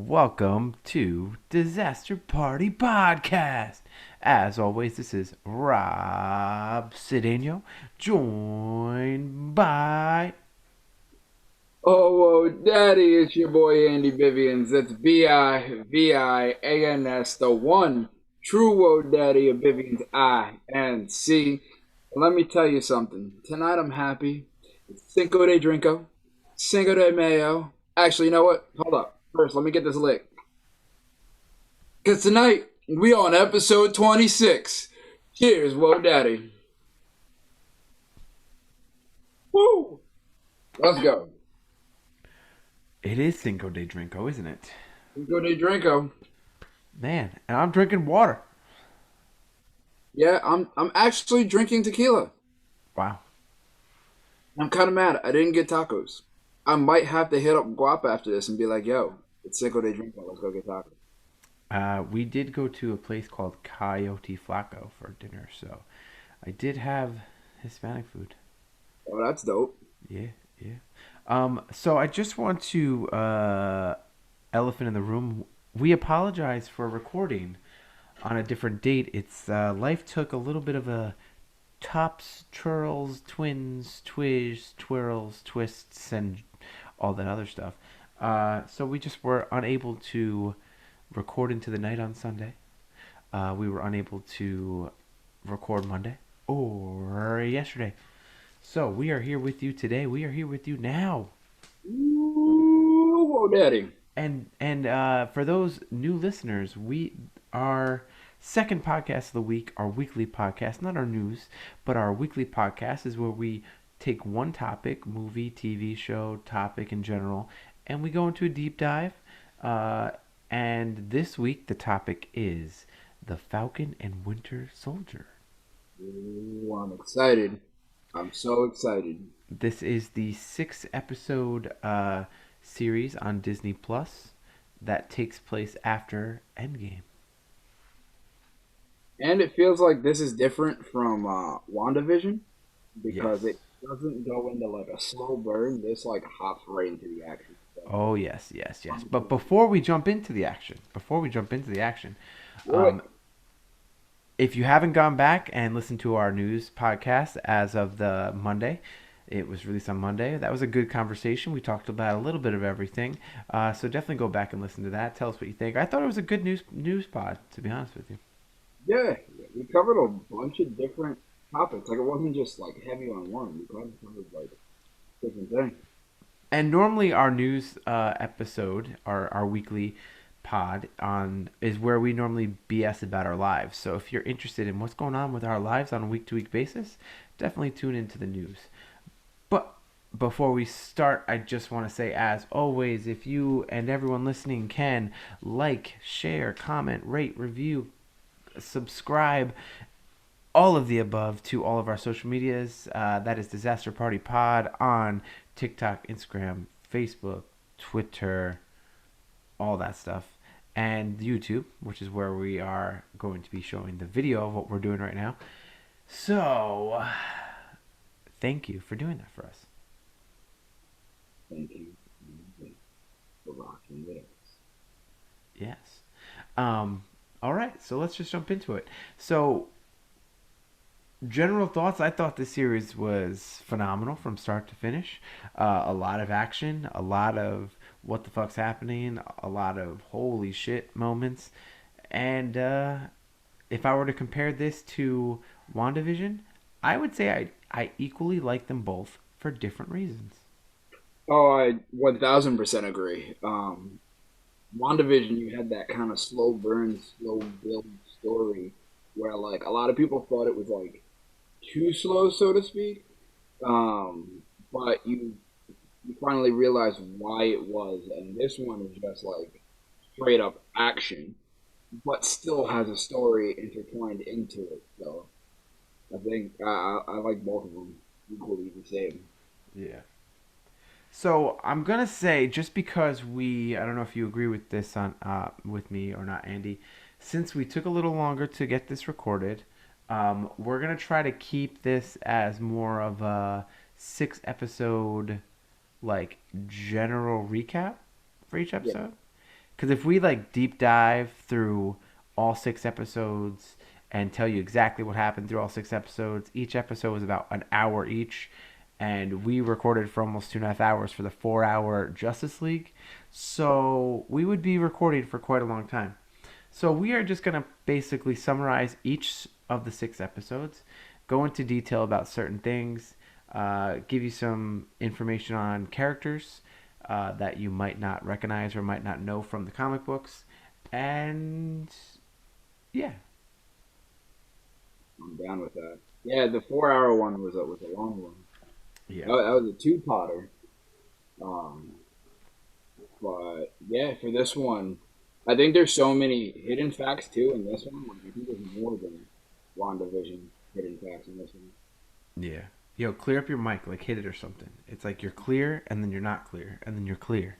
Welcome to Disaster Party Podcast. As always, this is Rob Cedeno, joined by. Oh, daddy, it's your boy Andy Vivians. That's Bivians, the one true Whoa Daddy of Vivians I and C. Let me tell you something. Tonight I'm happy. It's Cinco de Drinko, Cinco de Mayo. Actually, you know what? Hold up. First, let me get this lick. Because tonight we on episode 26. Cheers, Whoa Daddy. Woo! Let's go. It is Cinco de Drinko, isn't it? Cinco de Drinko. Man, and I'm drinking water. Yeah, I'm actually drinking tequila. Wow. I'm kind of mad. I didn't get tacos. I might have to hit up Guap after this and be like, "Yo, it's Cinco de Drinko. Let's go get tacos." We did go to a place called Coyote Flaco for dinner, so I did have Hispanic food. Oh, that's dope. Yeah, yeah. So I just want to elephant in the room. We apologize for recording on a different date. It's life took a little bit of a tops, twirls, twins, twiz, twirls, twists, and all that other stuff. So we just were unable to record into the night on Sunday. We were unable to record Monday or yesterday. So we are here with you today. We are here with you now. Ooh, whoa, daddy. And for those new listeners, we our second podcast of the week, our weekly podcast, not our news, but our weekly podcast is where we take one topic, movie, TV show, topic in general, and we go into a deep dive. Uh, and this week the topic is the Falcon and Winter Soldier. Ooh, I'm excited. I'm so excited. This is the 6 episode series on Disney Plus that takes place after Endgame. And it feels like this is different from WandaVision because Yes. it doesn't go into like a slow burn. This like hops right into the action. So, Oh yes, yes, yes. I'm But before we jump into the action, do um, it. if you haven't gone back and listened to our news podcast as of the Monday, it was released on Monday. That was a good conversation. We talked about a little bit of everything. So definitely go back and listen to that. Tell us what you think. I thought it was a good news pod, to be honest with you. Yeah, we covered a bunch of different topics. Like it wasn't just like heavy on one. We covered like different things. And normally our news episode, our weekly pod on is where we normally BS about our lives. So if you're interested in what's going on with our lives on a week to week basis, definitely tune into the news. But before we start, I just want to say, as always, if you and everyone listening can like, share, comment, rate, review, subscribe, all of the above to all of our social medias. That is Disaster Party Pod on TikTok, Instagram, Facebook, Twitter, all that stuff, and YouTube, which is where we are going to be showing the video of what we're doing right now. So, thank you for doing that for us. Thank you for rocking with us. Yes. All right, so let's just jump into it. So, general thoughts. I thought this series was phenomenal from start to finish. A lot of action, a lot of what the fuck's happening, a lot of holy shit moments. And if I were to compare this to WandaVision, I would say I equally like them both for different reasons. Oh, I 1000% agree. WandaVision, you had that kind of slow burn, slow build story where like a lot of people thought it was like too slow, so to speak. But you finally realize why it was, and this one is just like straight up action, but still has a story intertwined into it. So I think I like both of them equally the same. Yeah. So I'm gonna say just because I don't know if you agree with this on with me or not, Andy. Since we took a little longer to get this recorded, we're gonna try to keep this as more of a 6 episode like general recap for each Yeah, episode. Because if we like deep dive through all 6 episodes and tell you exactly what happened through all 6 episodes, each episode was about an hour each, and we recorded for almost 2.5 hours for the 4 hour Justice League. So we would be recording for quite a long time. So we are just going to basically summarize each of the 6 episodes, go into detail about certain things, give you some information on characters that you might not recognize or might not know from the comic books, and yeah, I'm down with that. Yeah, the 4 hour one was a long one. yeah. That was a two potter. Um, but yeah, for this one, I think there's so many hidden facts too in this one. Like, I think there's more than WandaVision hidden facts in this one. Yeah. Yo, clear up your mic, like hit it or something. It's like you're clear and then you're not clear and then you're clear.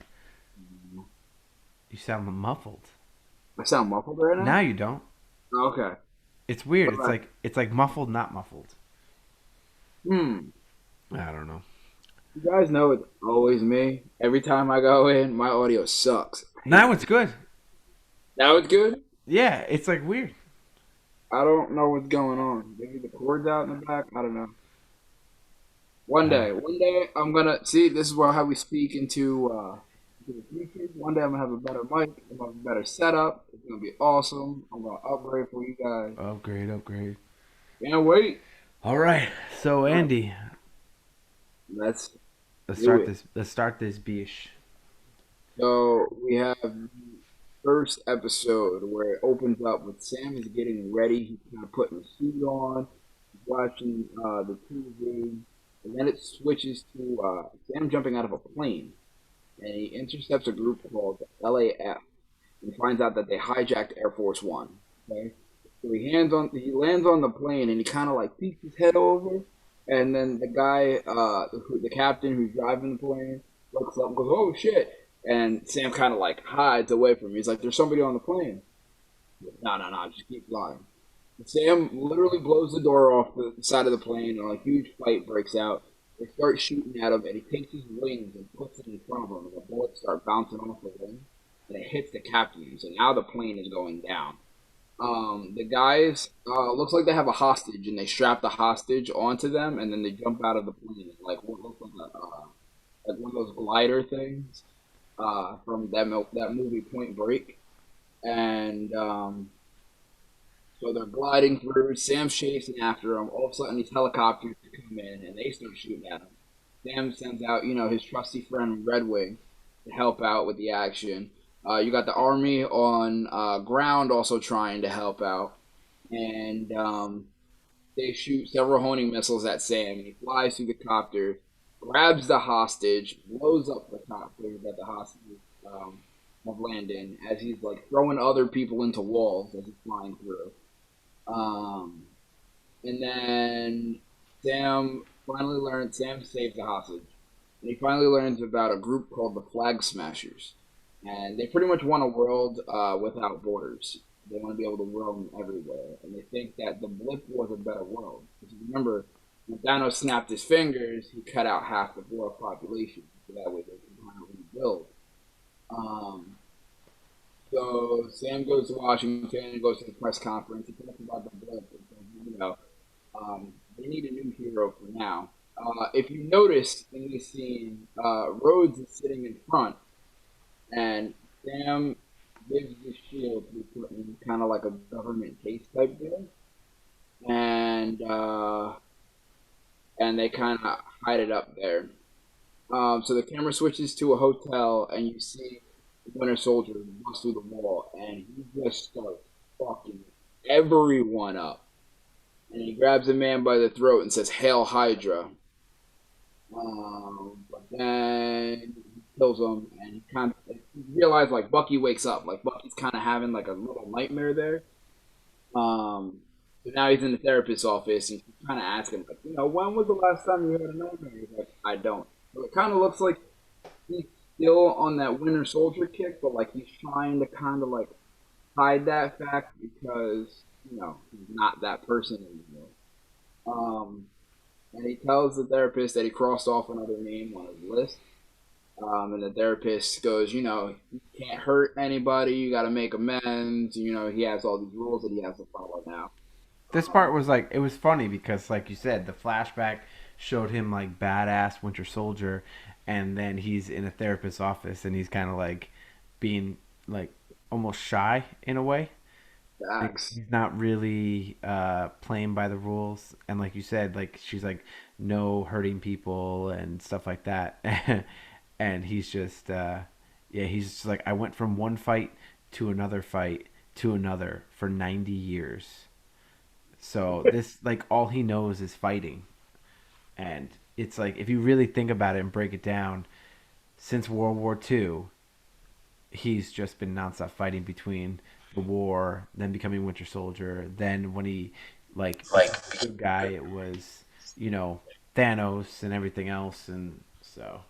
You sound muffled. I sound muffled right now. Now you don't. Okay. It's weird. What It's about? like muffled, not muffled. Hmm. I don't know. You guys know it's always me. Every time I go in, my audio sucks. I hate Now it. it's good. Now it's good. Yeah, it's like weird. I don't know what's going on. Maybe the cord's out in the back. I don't know. Uh, One day I'm gonna see. This is how we speak into the future. One day I'm gonna have a better mic. I'm gonna have a better setup. It's gonna be awesome. I'm gonna upgrade for you guys. upgrade, upgrade. Can't wait. All right. So All right, Andy, let's let's do start it. this. Let's start this bish. So we have the first episode where it opens up with Sam is getting ready. He's kind of putting a suit on, he's watching the TV, and then it switches to Sam jumping out of a plane, and he intercepts a group called the LAF, and finds out that they hijacked Air Force One. Okay, so he lands on the plane, and he kind of like peeks his head over, and then the guy, the captain who's driving the plane, looks up and goes, "Oh shit!" And Sam kind of like hides away from him. He's like, "There's somebody on the plane." No, no, no, just keep flying. Sam literally blows the door off the side of the plane, and a huge fight breaks out. They start shooting at him, and he takes his wings and puts it in front of him, and the bullets start bouncing off the wing, and it hits the captain. So now the plane is going down. The guys looks like they have a hostage, and they strap the hostage onto them, and then they jump out of the plane, like what looks like one of those glider things from that movie Point Break, and so they're gliding through. Sam's chasing after them. All of a sudden, these helicopters come in and they start shooting at him. Sam sends out, his trusty friend Red Wing to help out with the action. You got the army on ground also trying to help out, and they shoot several honing missiles at Sam. And he flies through the copter, grabs the hostage, blows up the copter that the hostages have landed in as he's like throwing other people into walls as he's flying through. Um, and then Sam saves the hostage. And he finally learns about a group called the Flag Smashers. And they pretty much want a world without borders. They want to be able to roam everywhere. And they think that the blip was a better world. Because remember, when Thanos snapped his fingers, he cut out half the world population. So that way they can kind of rebuild. Um, so Sam goes to Washington and goes to the press conference. He talks about the blip. And says, they need a new hero for now. If you noticed in this scene, Rhodes is sitting in front, and Sam gives the shield to be put in kind of like a government case type deal, and they kind of hide it up there. So the camera switches to a hotel, and you see the Winter Soldier bust through the wall, and he just starts fucking everyone up. And he grabs a man by the throat and says, "Hail Hydra." But then he kills him, and he kind of you realize like Bucky wakes up, like Bucky's kind of having like a little nightmare there. So now he's in the therapist's office, and she's kind of asking, like, when was the last time you had a nightmare? He's like, I don't. So it kind of looks like he's still on that Winter Soldier kick, but like he's trying to kind of like hide that fact because he's not that person anymore. And he tells the therapist that he crossed off another name on his list, And the therapist goes, you can't hurt anybody. You got to make amends. He has all these rules that he has to follow now. This part was like it was funny because, like you said, the flashback showed him like badass Winter Soldier, and then he's in a therapist's office and he's kind of like being like almost shy in a way. Facts. He's not really playing by the rules, and like you said, like she's like no hurting people and stuff like that, and he's just yeah, he's just like I went from one fight to another fight to another for 90 years. So this like all he knows is fighting, and it's like if you really think about it and break it down, since World War II, he's just been nonstop fighting between the war, then becoming Winter Soldier, then when he like became a good guy, it was you know Thanos and everything else, and so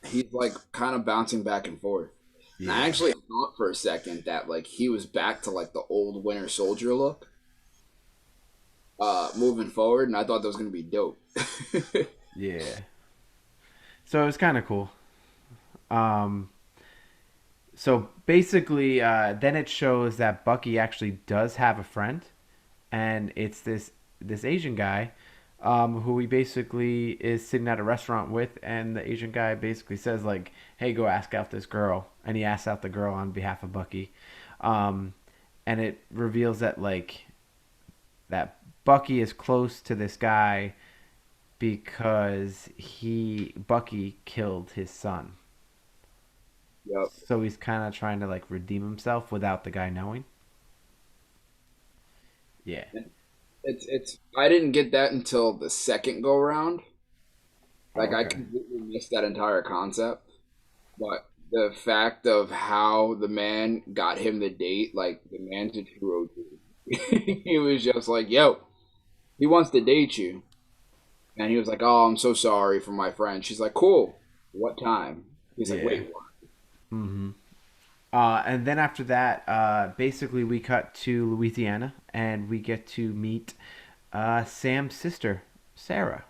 He's like kind of bouncing back and forth. And I yeah, actually thought for a second that like he was back to like the old Winter Soldier look, moving forward, and I thought that was gonna be dope. yeah. So it was kind of cool. Um, so basically, then it shows that Bucky actually does have a friend, and it's this Asian guy who he basically is sitting at a restaurant with, and the Asian guy basically says like, "Hey, go ask out this girl," and he asks out the girl on behalf of Bucky, um, and it reveals that like that Bucky is close to this guy because he Bucky killed his son, Yep. so he's kind of trying to like redeem himself without the guy knowing. Yeah. It's I didn't get that until the second go round. Oh, Like I okay. completely missed that entire concept. But the fact of how the man got him the date, like the man's a true OG. He was just like, "Yo, he wants to date you," and he was like, "Oh, I'm so sorry for my friend." She's like, "Cool. What time?" He's like, Yeah. "Wait, what?" Mm-hmm. And then after that, basically we cut to Louisiana and we get to meet Sam's sister, Sarah.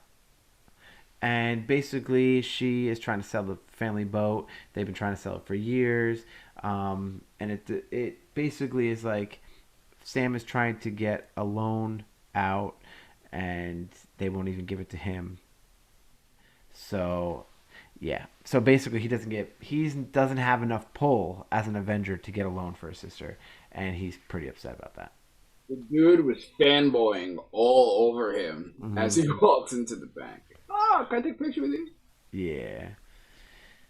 And basically, she is trying to sell the family boat. They've been trying to sell it for years. And it basically is like Sam is trying to get a loan out, and they won't even give it to him. So yeah. So basically, he doesn't have enough pull as an Avenger to get a loan for his sister, and he's pretty upset about that. The dude was fanboying all over him as Hmm. he walks into the bank. Oh, can I take a picture with you? Yeah.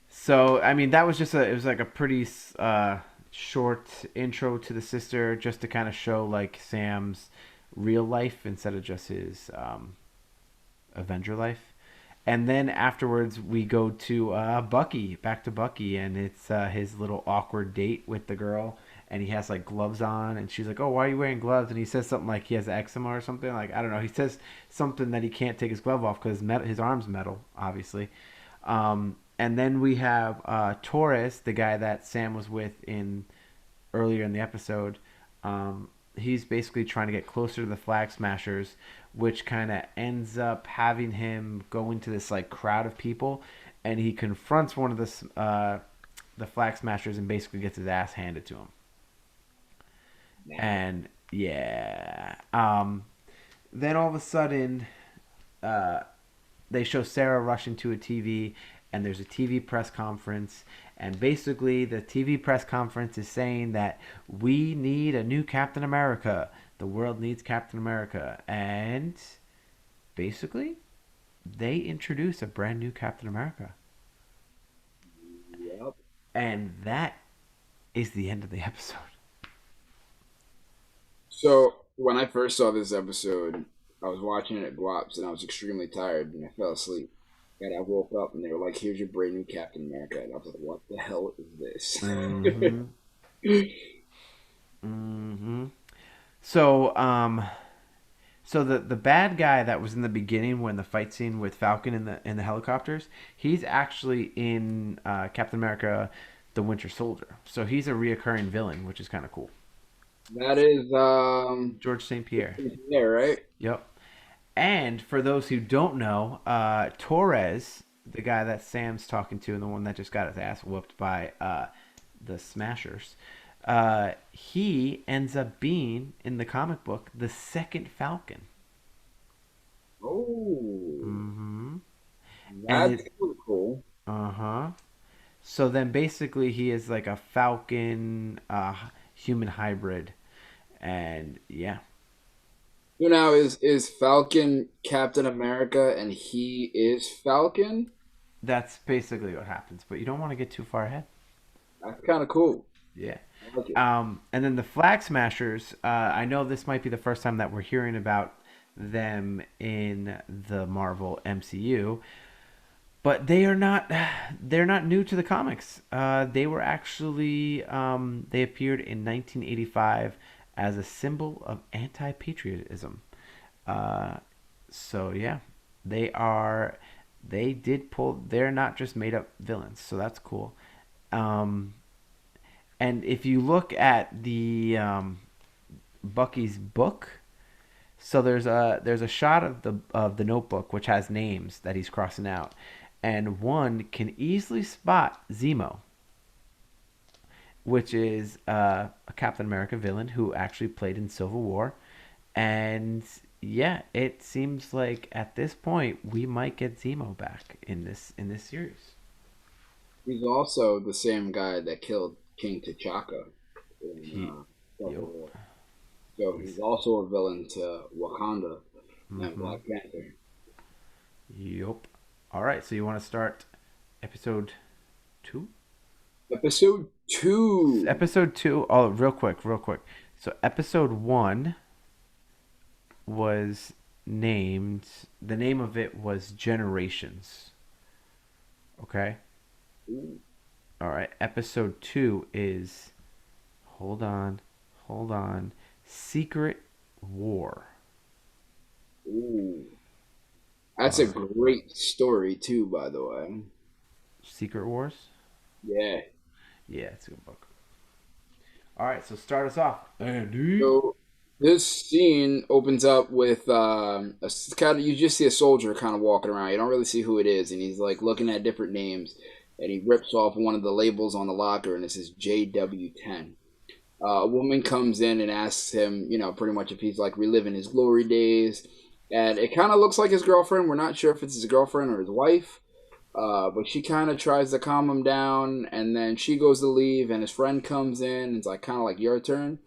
So I mean, that was just a it was like a pretty short intro to the sister, just to kind of show like Sam's real life instead of just his Avenger life. And then afterwards, we go to Bucky, back to Bucky, and it's his little awkward date with the girl. And he has like gloves on, and she's like, "Oh, why are you wearing gloves?" And he says something like he has eczema or something. Like I don't know. He says something that he can't take his glove off because his arm's metal, obviously. And then we have Torres, the guy that Sam was with in earlier in the episode. He's basically trying to get closer to the Flag Smashers, which kind of ends up having him go into this like crowd of people, and he confronts one of the Flag Smashers and basically gets his ass handed to him. Nah. And yeah, then all of a sudden, uh, they show Sarah rushing to a TV, and there's a TV press conference. And basically, the TV press conference is saying that we need a new Captain America. The world needs Captain America. And basically, they introduce a brand new Captain America. Yep. And that is the end of the episode. So when I first saw this episode, I was watching it at Guaps and I was extremely tired and I fell asleep. And I woke up and they were like, "Here's your brand new Captain America." And I was like, "What the hell is this?" Mm-hmm. Mm-hmm. So, so the bad guy that was in the beginning when the fight scene with Falcon in the helicopters, he's actually in Captain America: The Winter Soldier. So he's a reoccurring villain, which is kind of cool. That is George St. Pierre. yeah, right? Yep. And for those who don't know, Torres. the guy that Sam's talking to, and the one that just got his ass whooped by the Smashers, he ends up being in the comic book the second Falcon. Oh, Mm-hmm. And that's it, really cool. uh-huh. So then basically he is like a Falcon human hybrid. And yeah, So now is Falcon Captain America and he is Falcon? that's basically what happens. But you don't want to get too far ahead. That's kind of cool. Yeah. I like it. And then the Flag Smashers, I know this might be the first time that we're hearing about them in the Marvel MCU, but they're not new to the comics. They were actually they appeared in 1985 as a symbol of anti-patriotism. Uh, so yeah, they are they did pull. They're not just made up villains, so that's cool. Um, and if you look at the Bucky's book, so there's a shot of the notebook which has names that he's crossing out, and one can easily spot Zemo, which is a Captain America villain who actually played in Civil War, and yeah, it seems like at this point we might get Zemo back in this series. He's also the same guy that killed King T'Chaka in He, Civil yo, War. So he's, he's also a villain to Wakanda and mm-hmm, Black Panther. yup. All right, so you want to start episode two? Episode 2. Episode two. Oh, real quick. So episode one was named. The name of it was Generations. Okay. Ooh. All right. Episode two is. Hold on. Hold on. Secret War. Ooh. That's All a right. great story too, by the way. Secret Wars. Yeah. Yeah, it's a good book. All right. So start us off, Andy. So this scene opens up with kind of you just see a soldier kind of walking around. You don't really see who it is, and he's like looking at different names, and he rips off one of the labels on the locker, and it says JW10. A woman comes in and asks him, pretty much if he's like reliving his glory days, and it kind of looks like his girlfriend. We're not sure if it's his girlfriend or his wife. But she kind of tries to calm him down, and then she goes to leave, and his friend comes in, and it's like kind of like your turn.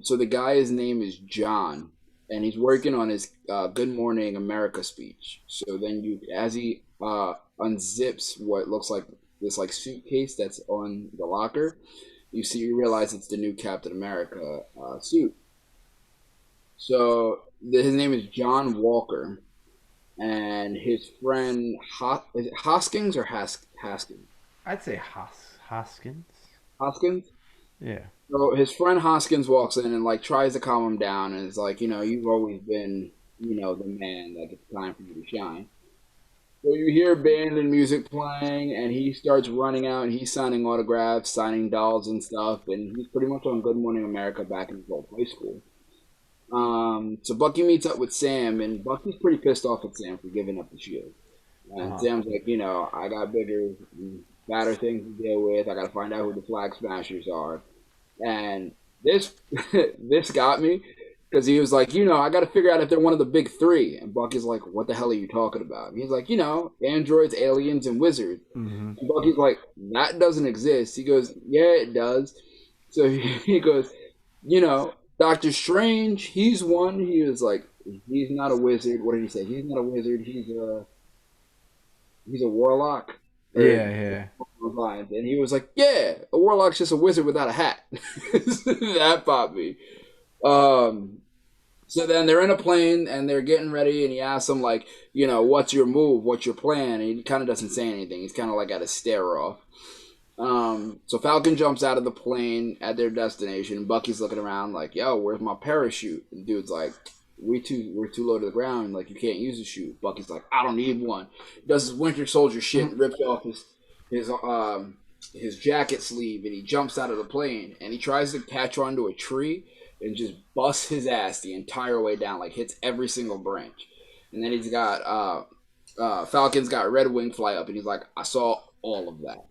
So the guy's name is John, and he's working on his "Good Morning America" speech. So then as he unzips what looks like this like suitcase that's on the locker, you realize it's the new Captain America suit. So his name is John Walker, and his friend is it Hoskins or Haskins? I'd say Hoskins. Hoskins. Yeah. So his friend Hoskins walks in and like tries to calm him down, and is like, you've always been, the man. Like it's time for you to shine. So you hear band and music playing, and he starts running out, and he's signing autographs, signing dolls and stuff, and he's pretty much on Good Morning America back in his old high school. So Bucky meets up with Sam, and Bucky's pretty pissed off at Sam for giving up the shield. Uh And huh. Sam's like, I got bigger, badder things to deal with. I got to find out who the Flag Smashers are. And this this got me because he was like, I got to figure out if they're one of the big three. And Bucky's like, what the hell are you talking about? And he's like, androids, aliens, and wizards. Mm-hmm. And Bucky's like, that doesn't exist. He goes, yeah, it does. So he goes, Doctor Strange, he's one. He was like, he's not a wizard. What did he say? He's not a wizard. He's a warlock. Or Yeah, yeah. lines. And he was like, yeah, a warlock's just a wizard without a hat. That popped me. Um, so then they're in a plane and they're getting ready, and he asks them like, what's your move? What's your plan? And he kind of doesn't say anything. He's kind of like at a stare off. So Falcon jumps out of the plane at their destination. Bucky's looking around like, yo, where's my parachute? And dude's like, we're too low to the ground. Like, you can't use the chute. Bucky's like, I don't need one. He does his Winter Soldier shit, rips off his his jacket sleeve, and he jumps out of the plane, and he tries to catch onto a tree and just busts his ass the entire way down, like hits every single branch. And then he's got Falcon's got Red Wing fly up, and he's like, I saw all of that.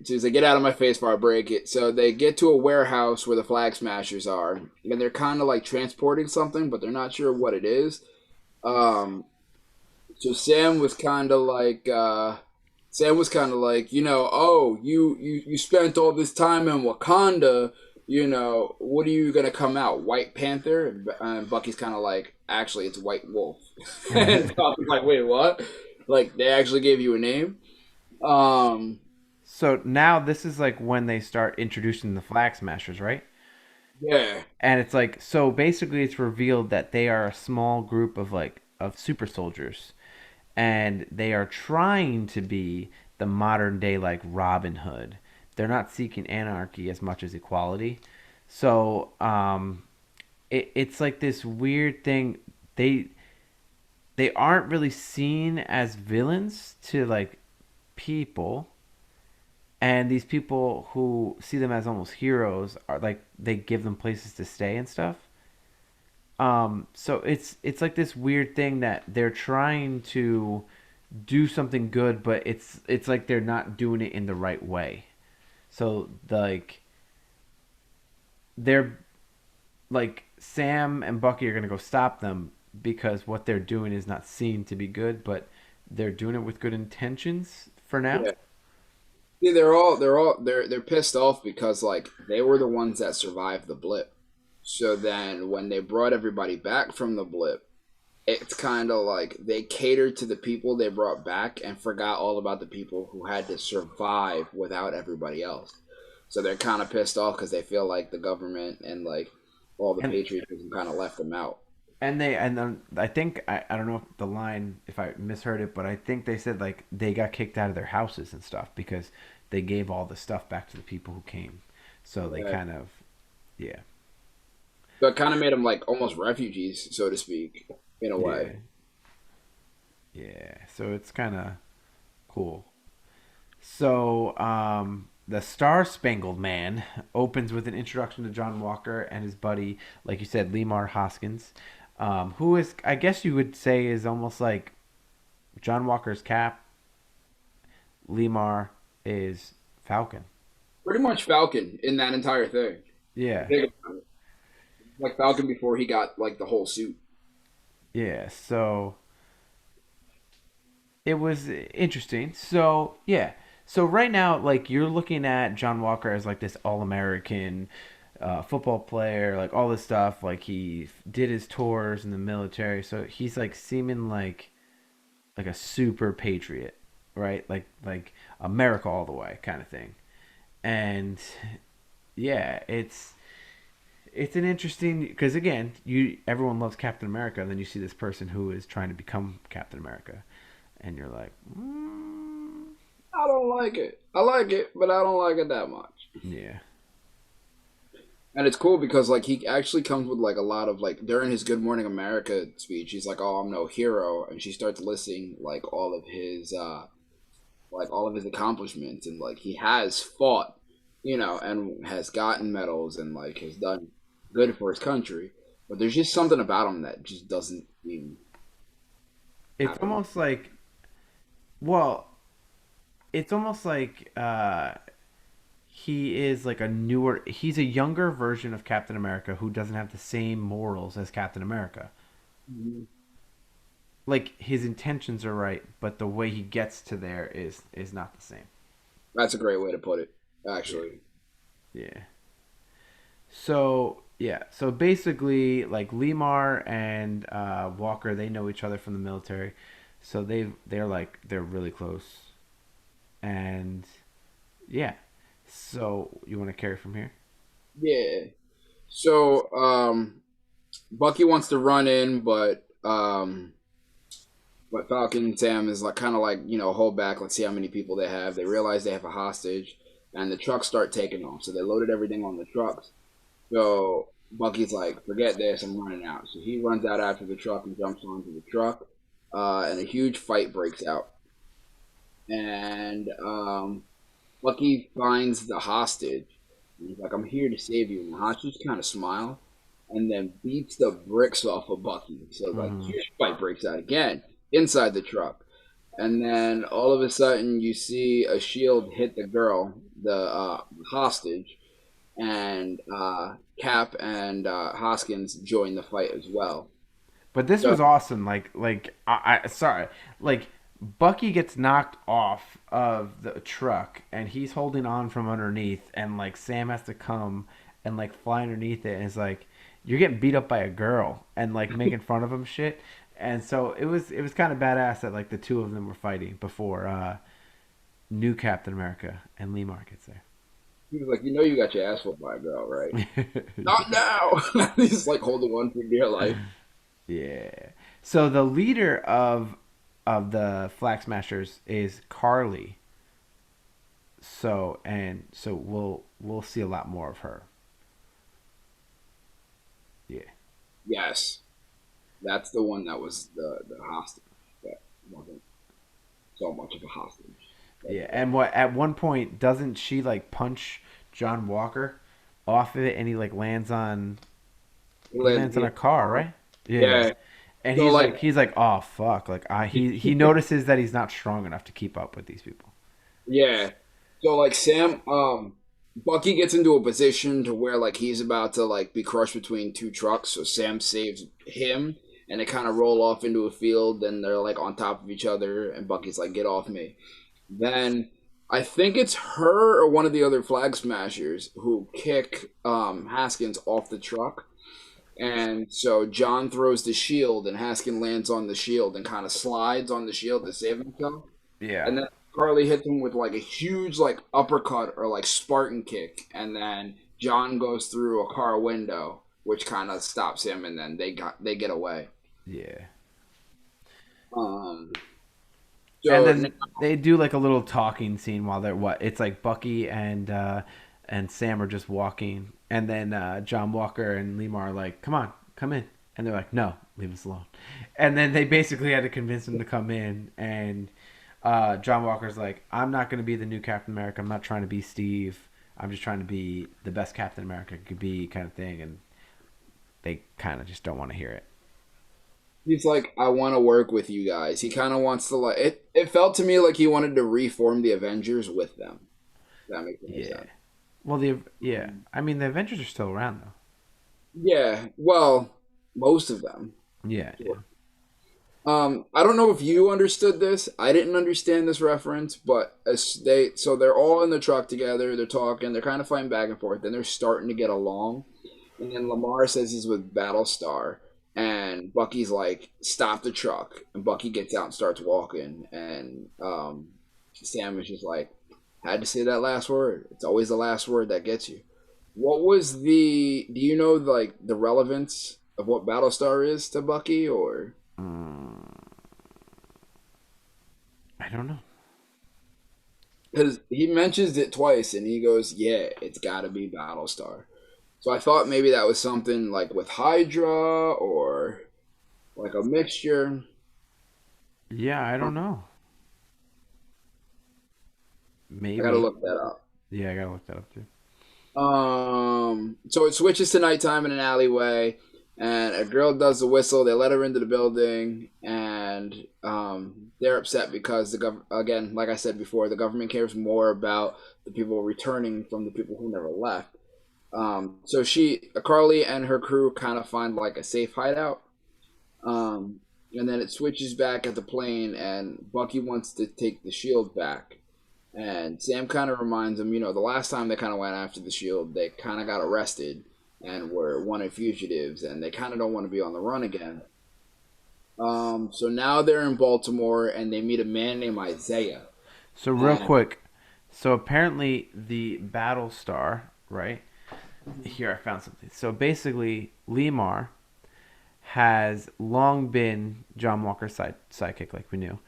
So he's like, get out of my face before I break it. So they get to a warehouse where the Flag Smashers are, and they're kind of like transporting something, but they're not sure what it is. Um, so Sam was kind of like, oh, you spent all this time in Wakanda. What are you gonna come out, White Panther? And Bucky's kind of like, actually, it's White Wolf. And Falcon's like, wait, what? Like they actually gave you a name? Um, So now this is like when they start introducing the Flag Smashers, right? yeah, And it's like, so basically it's revealed that they are a small group of super soldiers, and they are trying to be the modern day like Robin Hood. They're not seeking anarchy as much as equality. So it's like this weird thing. They they aren't really seen as villains to like people, and these people who see them as almost heroes are like they give them places to stay and stuff. So it's like this weird thing that they're trying to do something good, but it's like they're not doing it in the right way. So like they're like Sam and Bucky are gonna go stop them because what they're doing is not seen to be good, but they're doing it with good intentions for now. yeah. See, they're pissed off because like they were the ones that survived the blip. So then when they brought everybody back from the blip, it's kind of like they catered to the people they brought back and forgot all about the people who had to survive without everybody else. So they're kind of pissed off because they feel like the government and like all the And patriotism kind of left them out. and then I think I don't know if the line if I misheard it, but I think they said like they got kicked out of their houses and stuff because they gave all the stuff back to the people who came. So they Yeah. kind of yeah. So it kind of made them like almost refugees, so to speak, in a way. Yeah. Yeah. So it's kind of cool. So the Star Spangled Man opens with an introduction to John Walker and his buddy, like you said, Lemar Hoskins, who is, I guess you would say, is almost like John Walker's Cap. Lemar is Falcon. Pretty much Falcon in that entire thing. Yeah. Think about it. Like Falcon before he got like the whole suit. Yeah. So it was interesting. So yeah. So right now, like you're looking at John Walker as like this all-American football player, like all this stuff. Like he did his tours in the military, so he's like seeming like a super patriot, right? Like America all the way kind of thing. And yeah, it's an interesting because again, you everyone loves Captain America, and then you see this person who is trying to become Captain America, and you're like, I don't like it. I like it, but I don't like it that much. yeah, And it's cool because like he actually comes with like a lot of like during his Good Morning America speech, he's like, "Oh, I'm no hero," and she starts listing like all of his accomplishments and like he has fought, and has gotten medals and like has done good for his country. But there's just something about him that just doesn't seem it's happen. almost like well, it's almost like he is like a newer he's a younger version of Captain America who doesn't have the same morals as Captain America. Mhm. Like his intentions are right, but the way he gets to there is not the same. That's a great way to put it, Yeah. actually. Yeah. So yeah, so basically, like Lemar and Walker, they know each other from the military, so they're really close, and yeah. So you want to carry from here? Yeah. So Bucky wants to run in, but Falcon and Sam is like kind of like hold back. Let's see how many people they have. They realize they have a hostage, and the trucks start taking off. So they loaded everything on the trucks. So Bucky's like, forget this, I'm running out. So he runs out after the truck and jumps onto the truck, and a huge fight breaks out. And Bucky finds the hostage. And he's like, I'm here to save you. And the hostage kind of smiles and then beats the bricks off of Bucky. So like Mm-hmm. huge fight breaks out again. inside the truck. And then all of a sudden, you see a shield hit the girl, the hostage, and Cap and Hoskins join the fight as well. But this So was awesome. I sorry, like Bucky gets knocked off of the truck and he's holding on from underneath, and like Sam has to come and like fly underneath it, and it's like you're getting beat up by a girl and like making fun of him shit. And so it was kind of badass that like the two of them were fighting before new Captain America and Lee Mark gets there. he was like, "You know, you got your ass whooped by a girl, right? Not now." He's like holding on for dear life. Yeah. So the leader of the Flag Smashers is Carly. So we'll see a lot more of her. Yeah. Yes, that's the one that was the hostage. That wasn't so much of a hostage. But Yeah. And what at one point doesn't she like punch John Walker off of it, and he lands on he, a car, right? Yeah. yeah. And So like, he's like, "Oh fuck." Like he notices that he's not strong enough to keep up with these people. yeah. So like Sam, Bucky gets into a position to where like he's about to like be crushed between two trucks. So Sam saves him, and they kind of roll off into a field. And they're like on top of each other, and Bucky's like, "Get off me!" Then I think it's her or one of the other flag smashers who kick Haskins off the truck. And so John throws the shield, and Haskins lands on the shield and kind of slides on the shield to save himself. Yeah. And then Carly hits him with like a huge like uppercut or like Spartan kick, and then John goes through a car window, which kind of stops him, and then they get away. Yeah. Um, And so then they do like a little talking scene while they're what? It's like Bucky and Sam are just walking, and then John Walker and Lemar are like, "Come on, come in," and they're like, "No, leave us alone." And then they basically had to convince him to come in, and John Walker's like, "I'm not going to be the new Captain America. I'm not trying to be Steve. I'm just trying to be the best Captain America could be," kind of thing, and they kind of just don't want to hear it. he's like, "I want to work with you guys." He kind of wants to like it. It felt to me like he wanted to reform the Avengers with them. If that makes any Yeah. sense. Well, I mean, the Avengers are still around though. Yeah. Well, most of them. Yeah, yeah. I don't know if you understood this. I didn't understand this reference, but so they're all in the truck together. They're talking. They're kind of fighting back and forth. Then they're starting to get along. And then Lamar says he's with Battlestar, and Bucky's like, "Stop the truck." And Bucky gets out and starts walking. And Sam is just like, "Had to say that last word. It's always the last word that gets you." What was the? Do you know like the relevance of what Battlestar is to Bucky, or? Mm, I don't know. Because he mentions it twice and he goes, "Yeah, it's got to be Battlestar." So I thought maybe that was something like with Hydra or like a mixture. Yeah, I don't know. I gotta Maybe. look that up. Yeah, I gotta look that up too. So it switches to nighttime in an alleyway, and a girl does the whistle. They let her into the building, and they're upset because again, like I said before, the government cares more about the people returning from the people who never left. So Carly and her crew kind of find like a safe hideout. Um, and then it switches back at the plane, and Bucky wants to take the shield back. And Sam kind of reminds him, the last time they kind of went after the shield, they kind of got arrested and were wanted fugitives, and they kind of don't want to be on the run again. So now they're in Baltimore, and they meet a man named Isaiah. So real And quick, so apparently the Battle Star, right? Here I found something. So basically, Lemar has long been John Walker's sidekick, like we knew.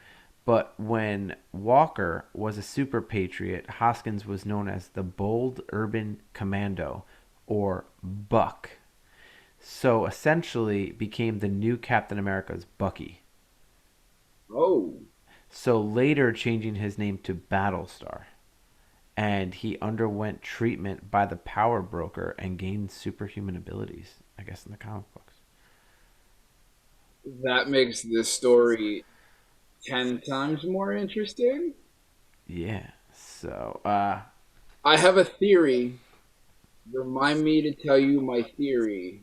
But when Walker was a super patriot, Hoskins was known as the Bold Urban Commando, or Buck. So essentially became the new Captain America's Bucky. oh, So later changing his name to Battlestar. And he underwent treatment by the power broker and gained superhuman abilities, I guess, in the comic books. that makes this story. 10 times more interesting. Yeah. So, I have a theory. Remind me to tell you my theory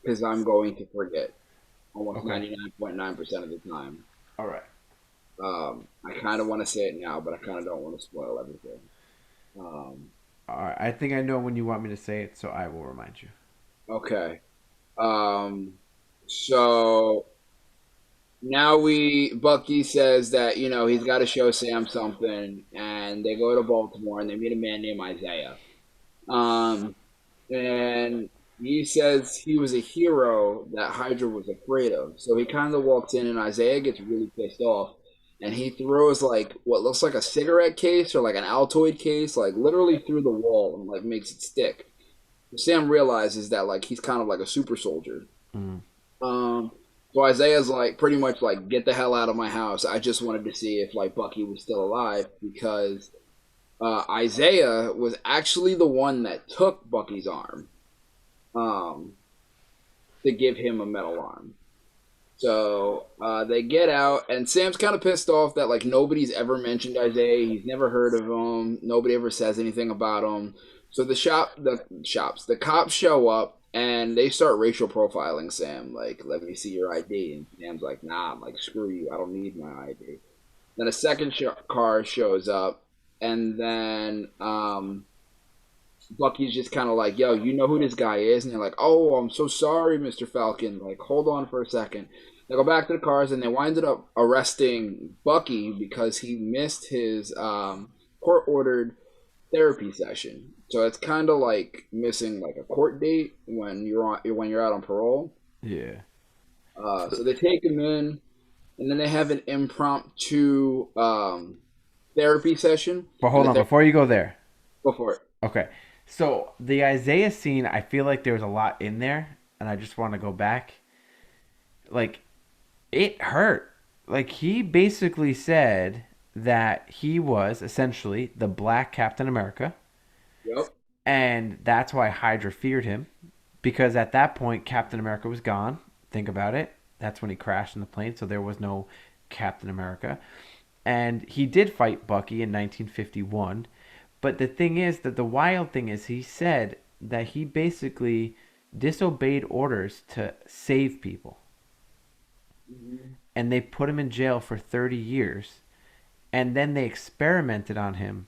because I'm going to forget almost okay. 99.9% of the time. All right. I kind of want to say it now, but I kind of don't want to spoil everything. Um, All right. I think I know when you want me to say it, so I will remind you. okay. Um, so now Bucky says that, he's got to show Sam something, and they go to Baltimore and they meet a man named Isaiah. Um, and he says he was a hero that Hydra was afraid of. So he kind of walks in, and Isaiah gets really pissed off, and he throws like what looks like a cigarette case or like an Altoid case, like literally through the wall, and like makes it stick. Sam realizes that like he's kind of like a super soldier. Mm. Um, so Isaiah's like pretty much like, get the hell out of my house. I just wanted to see if like Bucky was still alive because Isaiah was actually the one that took Bucky's arm um, to give him a metal arm. So they get out, and Sam's kind of pissed off that like nobody's ever mentioned Isaiah. He's never heard of him. Nobody ever says anything about him. So the cops show up, and they start racial profiling Sam. Like, let me see your ID, and Sam's like, nah, like screw you, I don't need my ID. Then a second car shows up, and then Bucky's just kind of like, yo, you know who this guy is? And they're like, oh, I'm so sorry, Mr. Falcon. Like, hold on for a second. They go back to the cars and they winded up arresting Bucky because he missed his court ordered therapy session. So it's kind of like missing like a court date when you're out on parole. Yeah. So they take him in, and then they have an impromptu therapy session. But And hold the on, before you go there. go for it. Okay. So the Isaiah scene, I feel like there was a lot in there, and I just want to go back. Like, it hurt. Like, he basically said that he was essentially the black Captain America, Yep. and that's why Hydra feared him, because at that point, Captain America was gone. Think about it. That's when he crashed in the plane, so there was no Captain America. And he did fight Bucky in 1951. But the thing is that the wild thing is he said that he basically disobeyed orders to save people. Mhm. And they put him in jail for 30 years. And then they experimented on him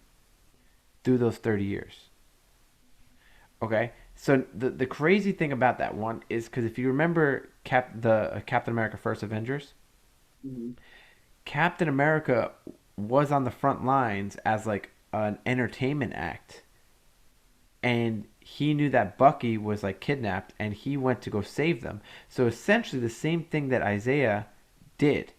through those 30 years. Okay? So the crazy thing about that one is because if you remember Captain America First Avengers, Mhm. Captain America was on the front lines as like an entertainment act, and he knew that Bucky was like kidnapped, and he went to go save them. So essentially, the same thing that Isaiah did.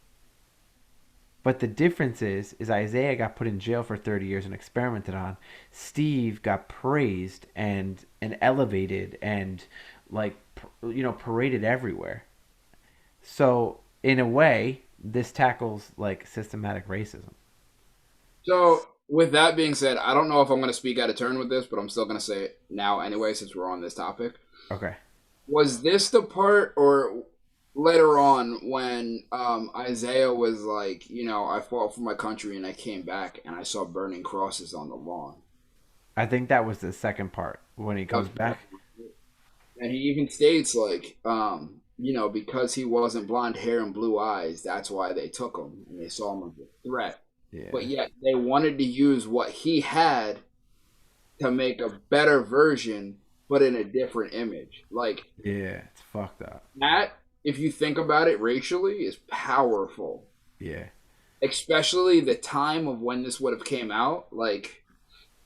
But the difference is Isaiah got put in jail for 30 years and experimented on. Steve got praised and elevated and like paraded everywhere. So in a way, this tackles like systematic racism. So, with that being said, I don't know if I'm going to speak out of turn with this, but I'm still going to say it now anyway, since we're on this topic. Okay. Was this the part, or later on, when Isaiah was like, I fought for my country and I came back and I saw burning crosses on the lawn? I think that was the second part when he goes Okay. back. And he even states, like, because he wasn't blonde hair and blue eyes, that's why they took him and they saw him as a threat. But Yeah. yet they wanted to use what he had to make a better version, but in a different image. Like Yeah. It's fucked up. that, if you think about it racially, is powerful. Yeah. Especially the time of when this would have came out. Like,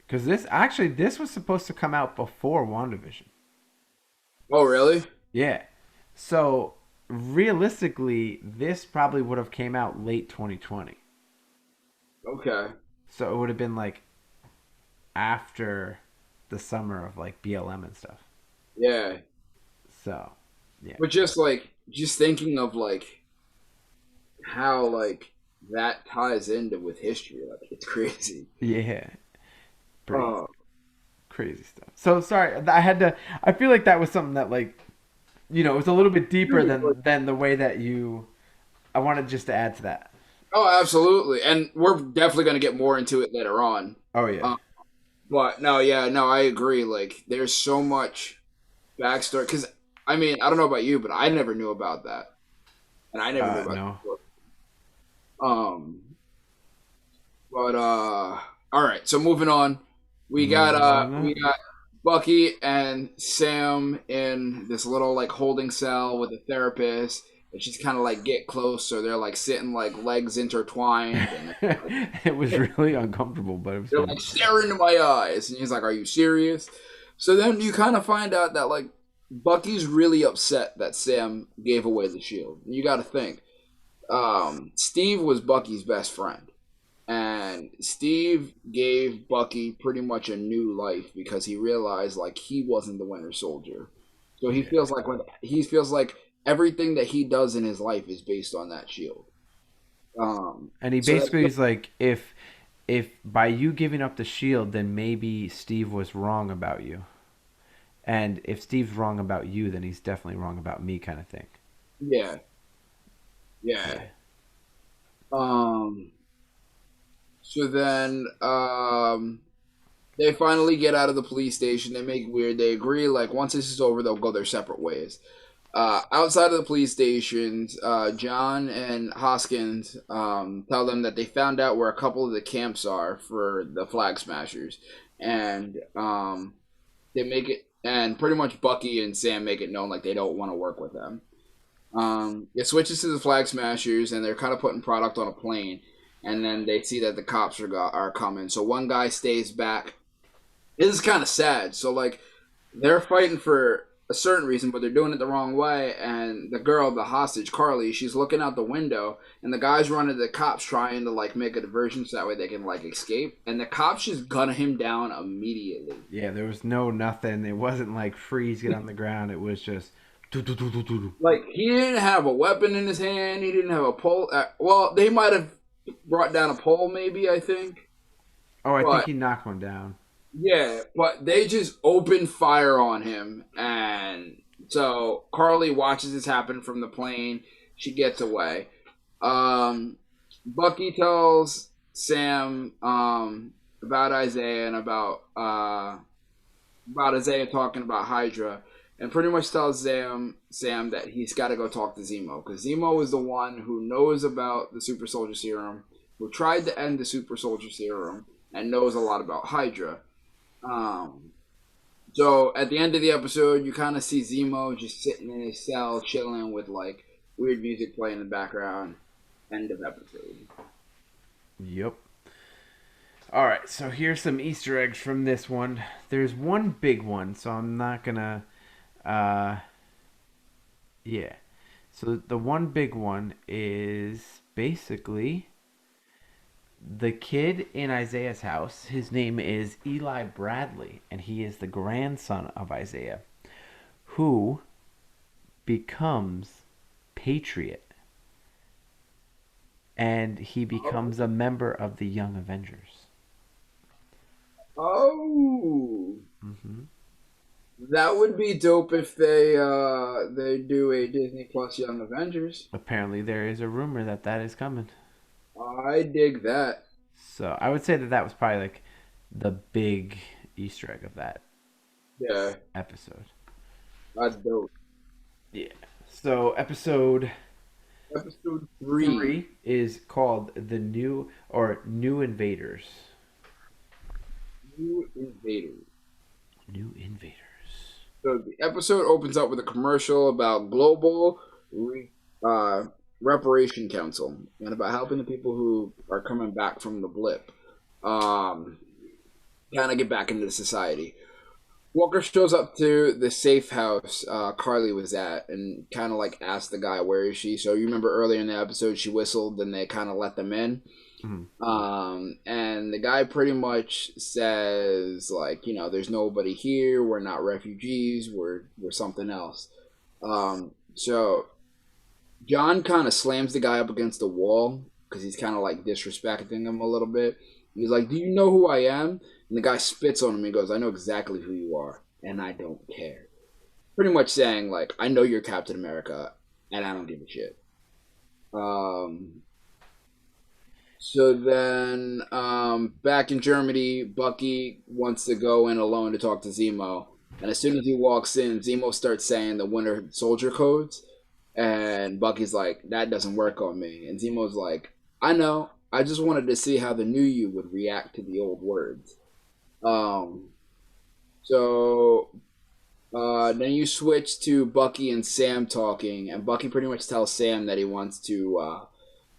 Because this was supposed to come out before WandaVision. oh really? Yeah. So realistically, this probably would have came out late 2020. Okay. So it would have been like after the summer of like BLM and stuff. Yeah. So yeah. But just thinking of like how like that ties into with history, like it's crazy. Yeah. Pretty Oh, crazy stuff. So sorry, I had to. I feel like that was something that like it was a little bit deeper dude, like, than the way that you. I wanted just to add to that. Oh, absolutely, and we're definitely going to get more into it later on. Oh yeah. Uh, but no, yeah, no, I agree. Like, there's so much backstory because I mean, I don't know about you, but I never knew about that, and I never knew about No. the book. Um, but all right. So moving on, Moving we on. got Bucky and Sam in this little like holding cell with a therapist, and she's kind of like get close, so they're like sitting like legs intertwined, and It was really uncomfortable, but it was they're fun. like staring into my eyes, and he's like, "Are you serious?" So then you kind of find out that like Bucky's really upset that Sam gave away the shield. You got to think, Steve was Bucky's best friend. And Steve gave Bucky pretty much a new life because he realized like he wasn't the Winter Soldier. So Yeah. he feels like everything that he does in his life is based on that shield. And he So basically that, is like, if by you giving up the shield, then maybe Steve was wrong about you. And if Steve's wrong about you, then he's definitely wrong about me, kind of thing. yeah, yeah. Yeah. Um, so then they finally get out of the police station. They make it weird. They agree like once this is over, they'll go their separate ways. Outside of the police stations, John and Hoskins tell them that they found out where a couple of the camps are for the Flag Smashers, and they make it, and pretty much Bucky and Sam make it known like they don't want to work with them. It switches to the Flag Smashers, and they're kind of putting product on a plane, and then they see that the cops are coming. So one guy stays back. This is kind of sad. So like they're fighting for a certain reason, but they're doing it the wrong way. And the girl, the hostage, Carly, she's looking out the window, and the guys running the cops trying to like make a diversion so that way they can like escape. And the cops just gun him down immediately. Yeah, there was no nothing. It wasn't like freeze, get on the ground. It was just. Do, do, do, do, do, do. Like he didn't have a weapon in his hand. He didn't have a pole. Well, they might have brought down a pole, maybe I think. Oh, I think But he knocked one down. yeah, but they just open fire on him, and so Carly watches this happen from the plane. She gets away. Um, Bucky tells Sam about Isaiah and about Isaiah talking about Hydra, and pretty much tells Sam that he's got to go talk to Zemo because Zemo is the one who knows about the Super Soldier Serum, who tried to end the Super Soldier Serum, and knows a lot about Hydra. Um, so at the end of the episode, you kind of see Zemo just sitting in his cell, chilling with like weird music playing in the background. End of episode. Yep. All right, so here's some Easter eggs from this one. There's one big one, so I'm not gonna. Uh, yeah. So the one big one is basically the kid in Isaiah's house. His name is Eli Bradley, and he is the grandson of Isaiah, who becomes Patriot, and he Oh, becomes a member of the Young Avengers. oh, Hmm. that would be dope if they do a Disney Plus Young Avengers. Apparently, there is a rumor that that is coming. I dig that. So I would say that that was probably like the big Easter egg of that Yeah, episode. that's dope. Yeah. So episode Episode three, 3 is called the New Invaders. New Invaders. New Invaders. So the episode opens up with a commercial about uh, Reparation Council and about helping the people who are coming back from the blip, um, kind of get back into society. Walker shows up to the safe house Carly was at and kind of like asks the guy, "Where is she?" So you remember earlier in the episode, she whistled and they kind of let them in. Mhm. And the guy pretty much says like, you know, there's nobody here. We're not refugees. We're something else. So John kind of slams the guy up against the wall because he's kind of like disrespecting him a little bit. He's like, "Do you know who I am?" And the guy spits on him and goes, "I know exactly who you are, and I don't care." Pretty much saying like, "I know you're Captain America, and I don't give a shit." Um, So then, back in Germany, Bucky wants to go in alone to talk to Zemo. And as soon as he walks in, Zemo starts saying the Winter Soldier codes. And Bucky's like, that doesn't work on me. And Zemo's like, I know. I just wanted to see how the new you would react to the old words. Um, so then you switch to Bucky and Sam talking. And Bucky pretty much tells Sam that he wants to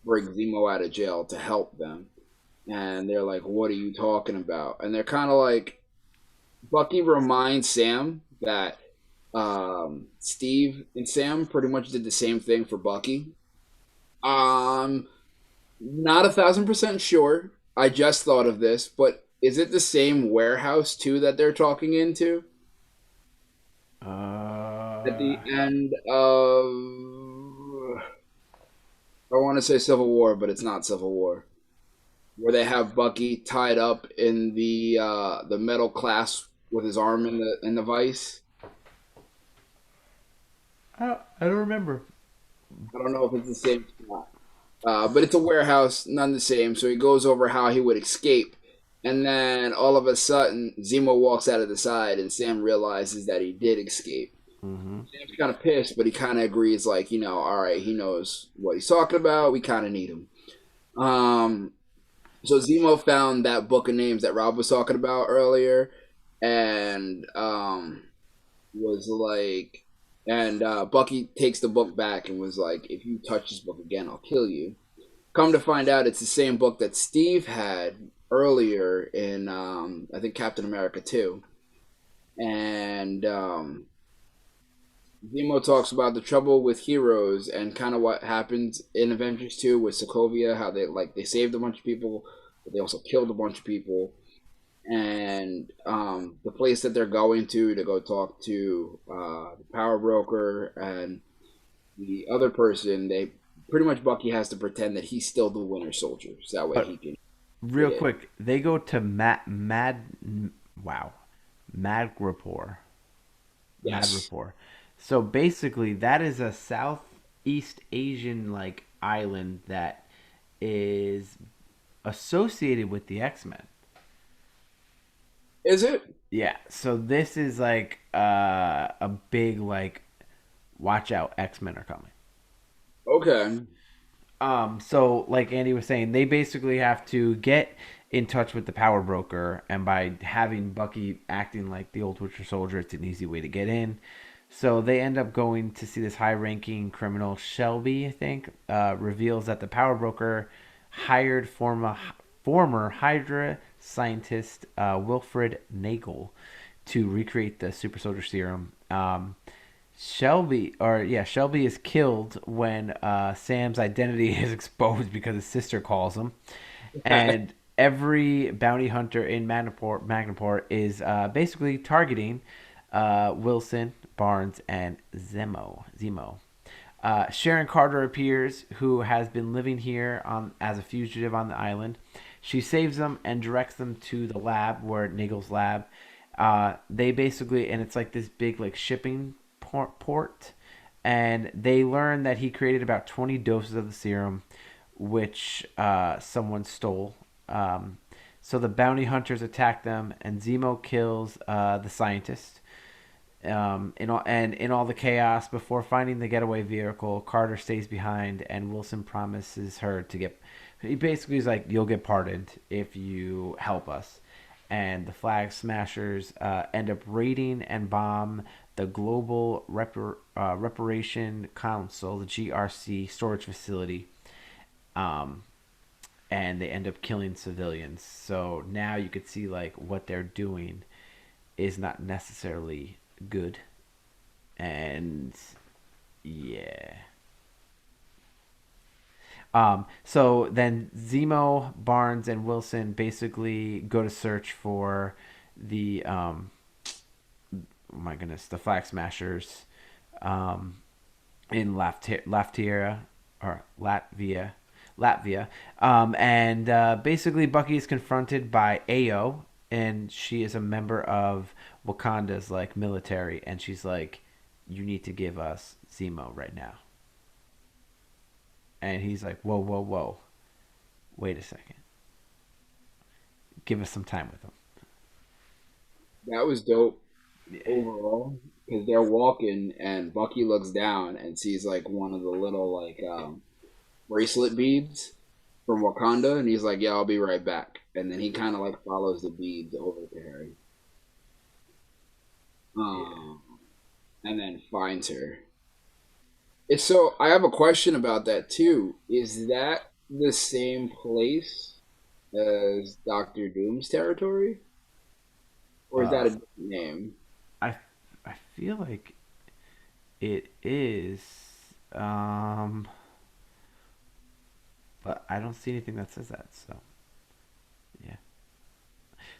bring Zemo out of jail to help them. And they're like, "What are you talking about?" And they're kind of like, Bucky reminds Sam that Steve and Sam pretty much did the same thing for Bucky. Um, Not 1,000% sure. I just thought of this, but is it the same warehouse too that they're talking into at Uh, the end of? I want to say Civil War, but it's not Civil War. Where they have Bucky tied up in the metal clasp with his arm in the vice. I don't remember. I don't know if it's the same spot, but it's a warehouse, none the same. So he goes over how he would escape, and then all of a sudden, Zemo walks out of the side, and Sam realizes that he did escape. Hmm. Sam's kind of pissed, but he kind of agrees, like, all right, he knows what he's talking about. We kind of need him. Um, So Zemo found that book of names that Rob was talking about earlier, and was like, and Bucky takes the book back and was like, "If you touch this book again, I'll kill you." Come to find out, it's the same book that Steve had earlier in, I think, Captain America 2. And Zemo talks about the trouble with heroes and kind of what happened in Avengers 2 with Sokovia, how they saved a bunch of people, but they also killed a bunch of people. And the place that they're going to go talk to the power broker and the other person, they pretty much Bucky has to pretend that he's still the Winter Soldier, so that way But he can real get in. quick, they go to wow, Madripoor. Yes. Madripoor. So basically, that is a Southeast Asian like island that is associated with the X Men. Is it? Yeah. So this is like a big like watch out, X Men are coming. Okay. So like Andy was saying, they basically have to get in touch with the power broker, and by having Bucky acting like the old Winter Soldier, it's an easy way to get in. So they end up going to see this high-ranking criminal, Shelby, I think, reveals that the power broker hired former Hydra scientist Wilfred Nagel to recreate the super soldier serum. Shelby is killed when Sam's identity is exposed because his sister calls him, and every bounty hunter in Magnaport is basically targeting Wilson, Barnes, and Zemo. Sharon Carter appears, who has been living here as a fugitive on the island. She saves them and directs them to the lab, where Nagel's lab. They basically, and it's like this big like shipping port, and they learn that he created about 20 doses of the serum, which someone stole. So the bounty hunters attack them, and Zemo kills the scientist. In all the chaos, before finding the getaway vehicle, Carter stays behind, and Wilson promises her to get. He basically is like, "You'll get pardoned if you help us." And the Flag Smashers end up raiding and bomb the Global Reparation Council, the GRC storage facility, um, and they end up killing civilians. So now you could see like what they're doing is not necessarily good, and yeah. So then Zemo, Barnes, and Wilson basically go to search for the oh my goodness, the Flag Smashers um, in Latvia or Latvia, and basically Bucky is confronted by Ao, and she is a member of Wakanda's like military, and she's like, "You need to give us Zemo right now," and he's like, "Whoa, whoa, whoa." Wait a second. Give us some time with him. That was dope Yeah. overall because they're walking and Bucky looks down and sees like one of the little like bracelet beads from Wakanda, and he's like, "Yeah, I'll be right back." And then he kind of like follows the beads over to Harry, Yeah. um, and then finds her. So I have a question about that too. Is that the same place as Doctor Doom's territory, or is that Uh, a different name? I I feel like it is, um, but I don't see anything that says that. So yeah.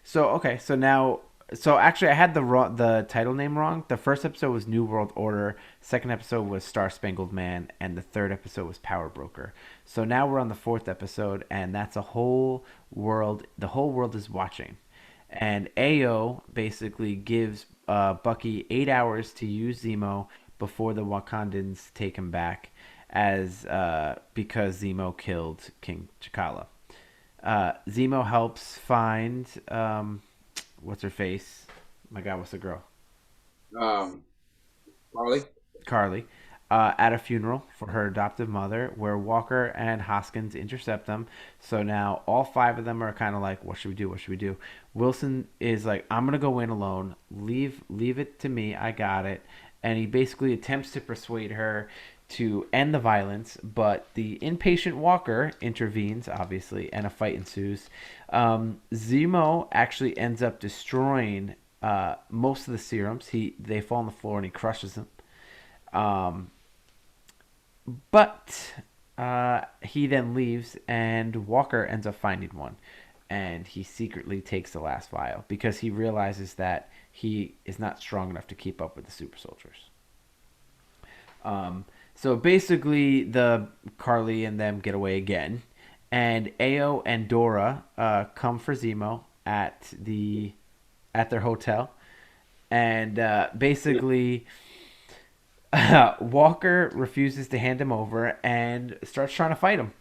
So okay, so now, so actually, I had the title name wrong. The first episode was New World Order. Second episode was Star Spangled Man, and the third episode was Power Broker. So now we're on the fourth episode, and that's a whole world. The whole world is watching, and Ao basically gives Bucky 8 hours to use Zemo before the Wakandans take him back, as because Zemo killed King T'Challa. Zemo helps find what's her face? My God, what's the girl? Um, Harley. Carly. At a funeral for her adoptive mother, where Walker and Hoskins intercept them. So now all five of them are kind of like, "What should we do? What should we do?" Wilson is like, "I'm gonna go in alone. Leave it to me. I got it." And he basically attempts to persuade her to end the violence, but the impatient Walker intervenes, obviously, and a fight ensues. Zemo actually ends up destroying most of the serums. They fall on the floor and he crushes them. Um, but he then leaves, and Walker ends up finding one. And he secretly takes the last vial because he realizes that he is not strong enough to keep up with the super soldiers. Um, so basically, the Carly and them get away again, and Ao and Dora come for Zemo at their hotel, and basically Walker refuses to hand him over and starts trying to fight him.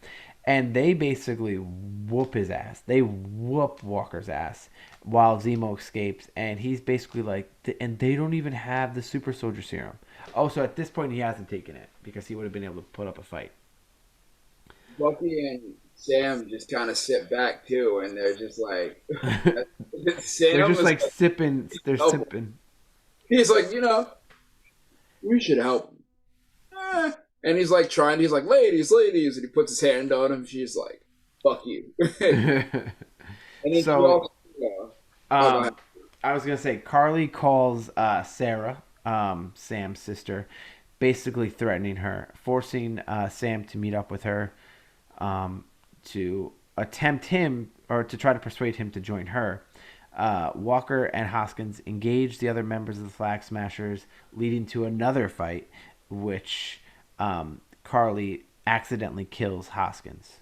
And they basically whoop his ass. They whoop Walker's ass while Zemo escapes. And he's basically like, and they don't even have the super soldier serum. Oh, so at this point he hasn't taken it because he would have been able to put up a fight. Bucky and Sam just kind of sit back too, and they're just like, They're Sam just is like sipping. They're like, help. sipping. He's like, we should help him. And he's like trying. He's like, ladies, ladies, and he puts his hand on him. She's like, fuck you. And then she So also, oh, go ahead. Um, I was gonna say Carly calls Sarah, Sam's sister, basically threatening her, forcing Sam to meet up with her, to attempt him or to try to persuade him to join her. Walker and Hoskins engage the other members of the Flag Smashers, leading to another fight, which Carly accidentally kills Hoskins.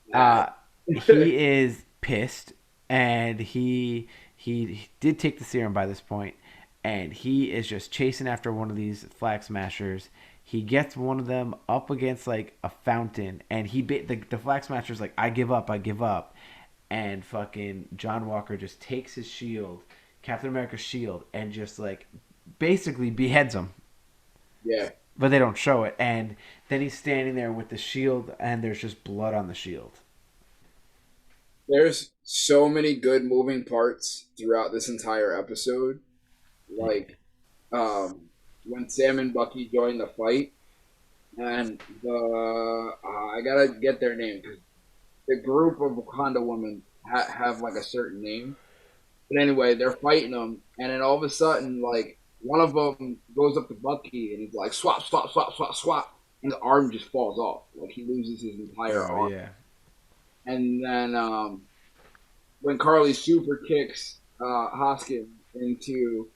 Nah. He is pissed, and he did take the serum by this point, and he is just chasing after one of these flag smashers. He gets one of them up against like a fountain, and the flag smasher's like, "I give up, I give up," and fucking John Walker just takes his shield, Captain America's shield, and just like basically beheads him. Yeah. But they don't show it, and then he's standing there with the shield, and there's just blood on the shield. There's so many good moving parts throughout this entire episode. Like, um, when Sam and Bucky join the fight, and I gotta get their name because the group of Wakanda women have like a certain name. But anyway, they're fighting them, and then all of a sudden, like one of them goes up to Bucky and he's like, "Swap, swap, swap, swap, swap," and the arm just falls off. Like he loses his entire Oh arm. yeah. And then when Carly super kicks Hoskins into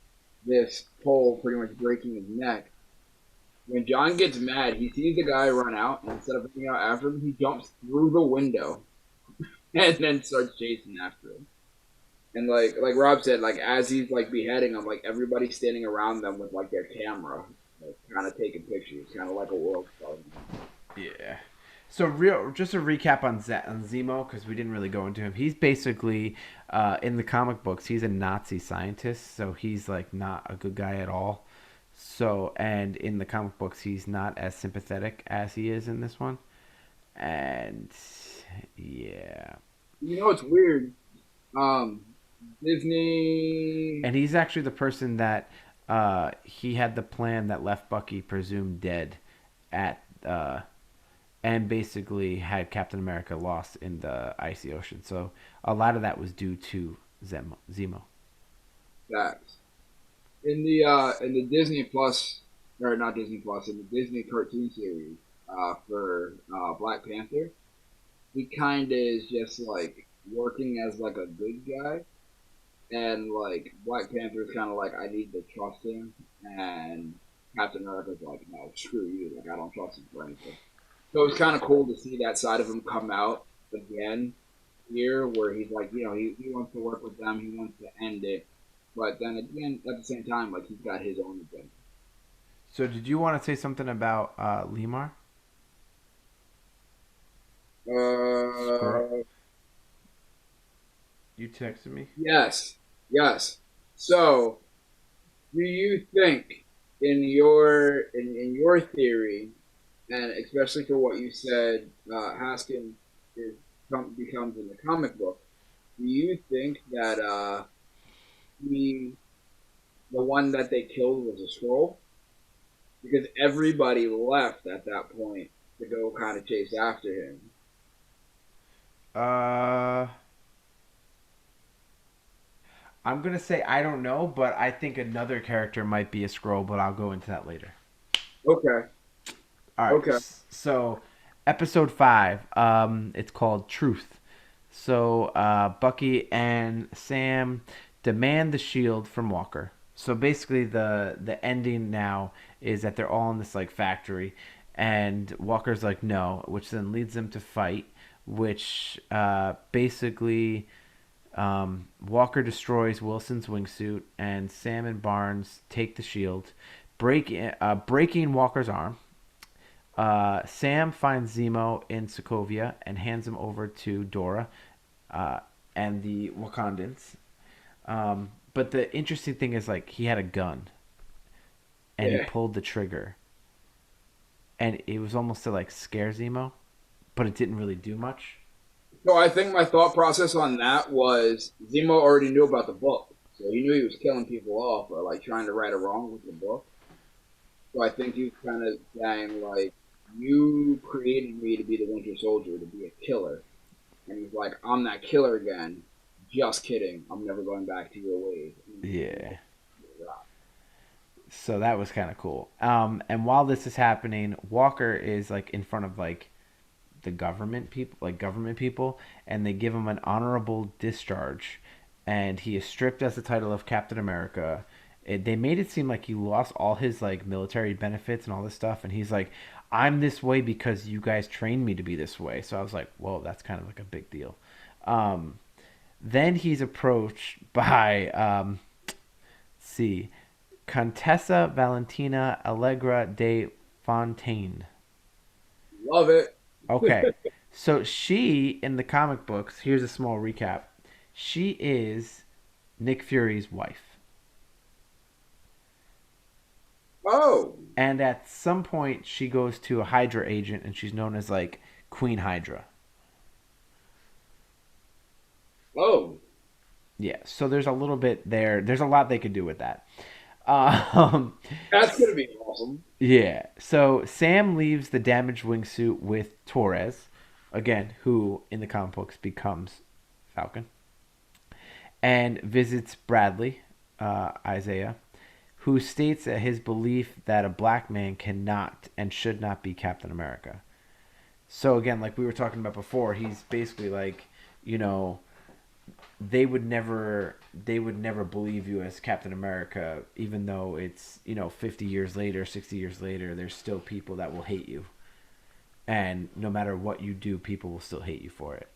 this pole, pretty much breaking his neck. When John gets mad, he sees the guy run out, and instead of running out after him, he jumps through the window and then starts chasing after him. And like Rob said, like as he's like beheading him, like everybody's standing around them with like their camera, like, kind of taking pictures, kind of like a world star. Yeah. So real, just a recap on on Zemo because we didn't really go into him. He's basically in the comic books. He's a Nazi scientist, so he's like not a good guy at all. So and in the comic books, he's not as sympathetic as he is in this one. And yeah, You know, it's weird. Um, Disney. and he's actually the person that he had the plan that left Bucky presumed dead at and basically had Captain America lost in the icy ocean. So a lot of that was due to Zemo. Facts. In the Disney Plus, or not Disney Plus, in the Disney cartoon series for Black Panther, he kind of is just like working as like a good guy, and like Black Panther is kind of like I need to trust him, and Captain America's like no, screw you, like I don't trust him for anything. So it's kind of cool to see that side of him come out again here, where he's like, you know, he wants to work with them, he wants to end it, but then at the same time, like he's got his own agenda. So did you want to say something about Lemar? Scroll. Uh, You texted me. yes, yes. So, do you think in your theory, and especially for what you said, Haskins becomes in the comic book? Do you think that he the one that they killed was a scroll? Because everybody left at that point to go kind of chase after him. Uh, I'm gonna say I don't know, but I think another character might be a scroll, but I'll go into that later. Okay, All right. okay. So, episode 5. It's called Truth. So, Bucky and Sam demand the shield from Walker. So basically, the ending now is that they're all in this like factory, and Walker's like no, which then leads them to fight. Which basically Walker destroys Wilson's wingsuit, and Sam and Barnes take the shield, breaking Walker's arm. Sam finds Zemo in Sokovia and hands him over to Dora uh, and the Wakandans. But the interesting thing is, like, he had a gun and he Yeah. pulled the trigger, and it was almost to like scare Zemo, but it didn't really do much. So I think my thought process on that was Zemo already knew about the book, so he knew he was killing people off or like trying to right a wrong with the book. So I think he was kind of saying like, "You created me to be the Winter Soldier, to be a killer," and he's like, "I'm that killer again." Just kidding. I'm never going back to your ways. Yeah. So that was kind of cool. And while this is happening, Walker is like in front of like the government people, and they give him an honorable discharge, and he is stripped as the title of Captain America. They made it seem like he lost all his like military benefits and all this stuff, and he's like, "I'm this way because you guys trained me to be this way." So I was like, "Whoa, that's kind of like a big deal." Um, then he's approached by see Contessa Valentina Allegra de Fontaine. Love it. Okay. So she in the comic books, here's a small recap. She is Nick Fury's wife. Oh, And at some point she goes to a Hydra agent and she's known as like Queen Hydra. oh, Yeah. So there's a little bit there. There's a lot they could do with that. Um that's gonna be awesome. yeah. So Sam leaves the damaged wingsuit with Torres, again, who in the comic books becomes Falcon, and visits Bradley, Isaiah, who states that his belief that a black man cannot and should not be Captain America. So again, like we were talking about before, he's basically like, you know, they would never believe you as Captain America, even though it's 50 years later, 60 years later, there's still people that will hate you, and no matter what you do, people will still hate you for it.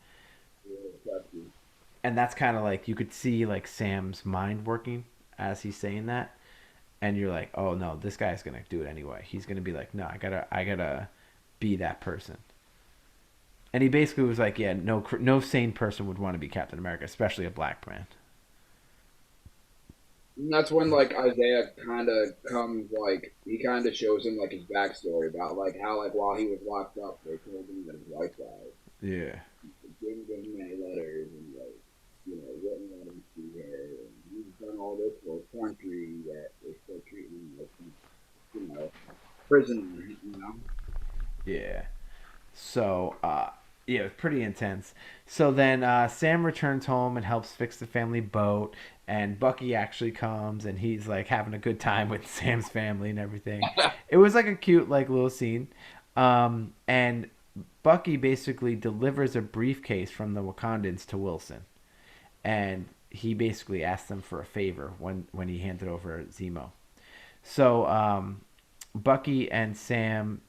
And that's kind of like you could see like Sam's mind working as he's saying that, and you're like, oh no, this guy's gonna do it anyway. He's gonna be like, no, I gotta be that person. And he basically was like, yeah, no sane person would want to be Captain America, especially a black man. And that's when like Isaiah kind of comes like he kind of shows him like his backstory about like how like while he was locked up they told him that his wife died. Yeah. Didn't get him any letters and like wouldn't let him see her. And he's done all this for a country that they still treat him like prisoner. Yeah. So, yeah, it was pretty intense. So then Sam returns home and helps fix the family boat, and Bucky actually comes and he's like having a good time with Sam's family and everything. It was like a cute like little scene, and Bucky basically delivers a briefcase from the Wakandans to Wilson, and he basically asks them for a favor when he handed over Zemo. So Bucky and Sam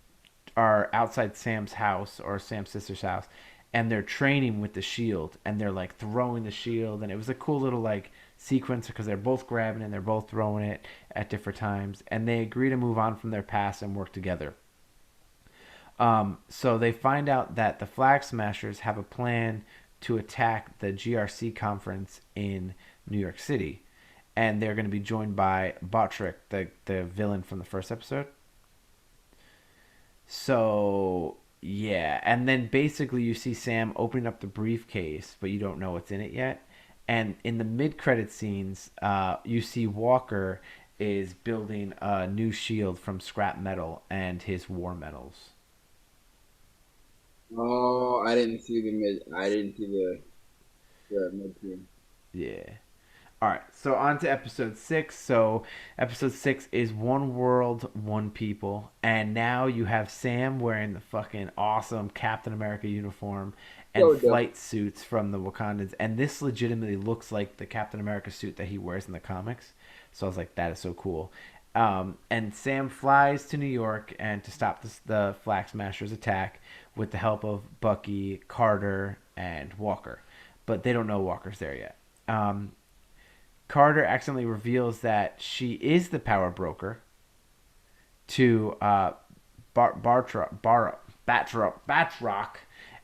are outside Sam's house or Sam's sister's house, and they're training with the shield, and they're like throwing the shield, and it was a cool little like sequence because they're both grabbing and they're both throwing it at different times, and they agree to move on from their past and work together. So they find out that the Flag Smashers have a plan to attack the GRC conference in New York City, and they're going to be joined by Botrick, the villain from the first episode. So yeah, and then basically you see Sam opening up the briefcase, but you don't know what's in it yet. And in the mid-credit scenes, you see Walker is building a new shield from scrap metal and his war medals. Oh, I didn't see the mid. I didn't see the mid team. Yeah. All right, so on to episode 6. So episode 6 is One World, One People, and now you have Sam wearing the fucking awesome Captain America uniform and So dope. flight suits from the Wakandans, and this legitimately looks like the Captain America suit that he wears in the comics. So I was like, that is so cool. And Sam flies to New York and to stop the Flag Smashers attack with the help of Bucky, Carter, and Walker, but they don't know Walker's there yet. Carter accidentally reveals that she is the power broker to Batroc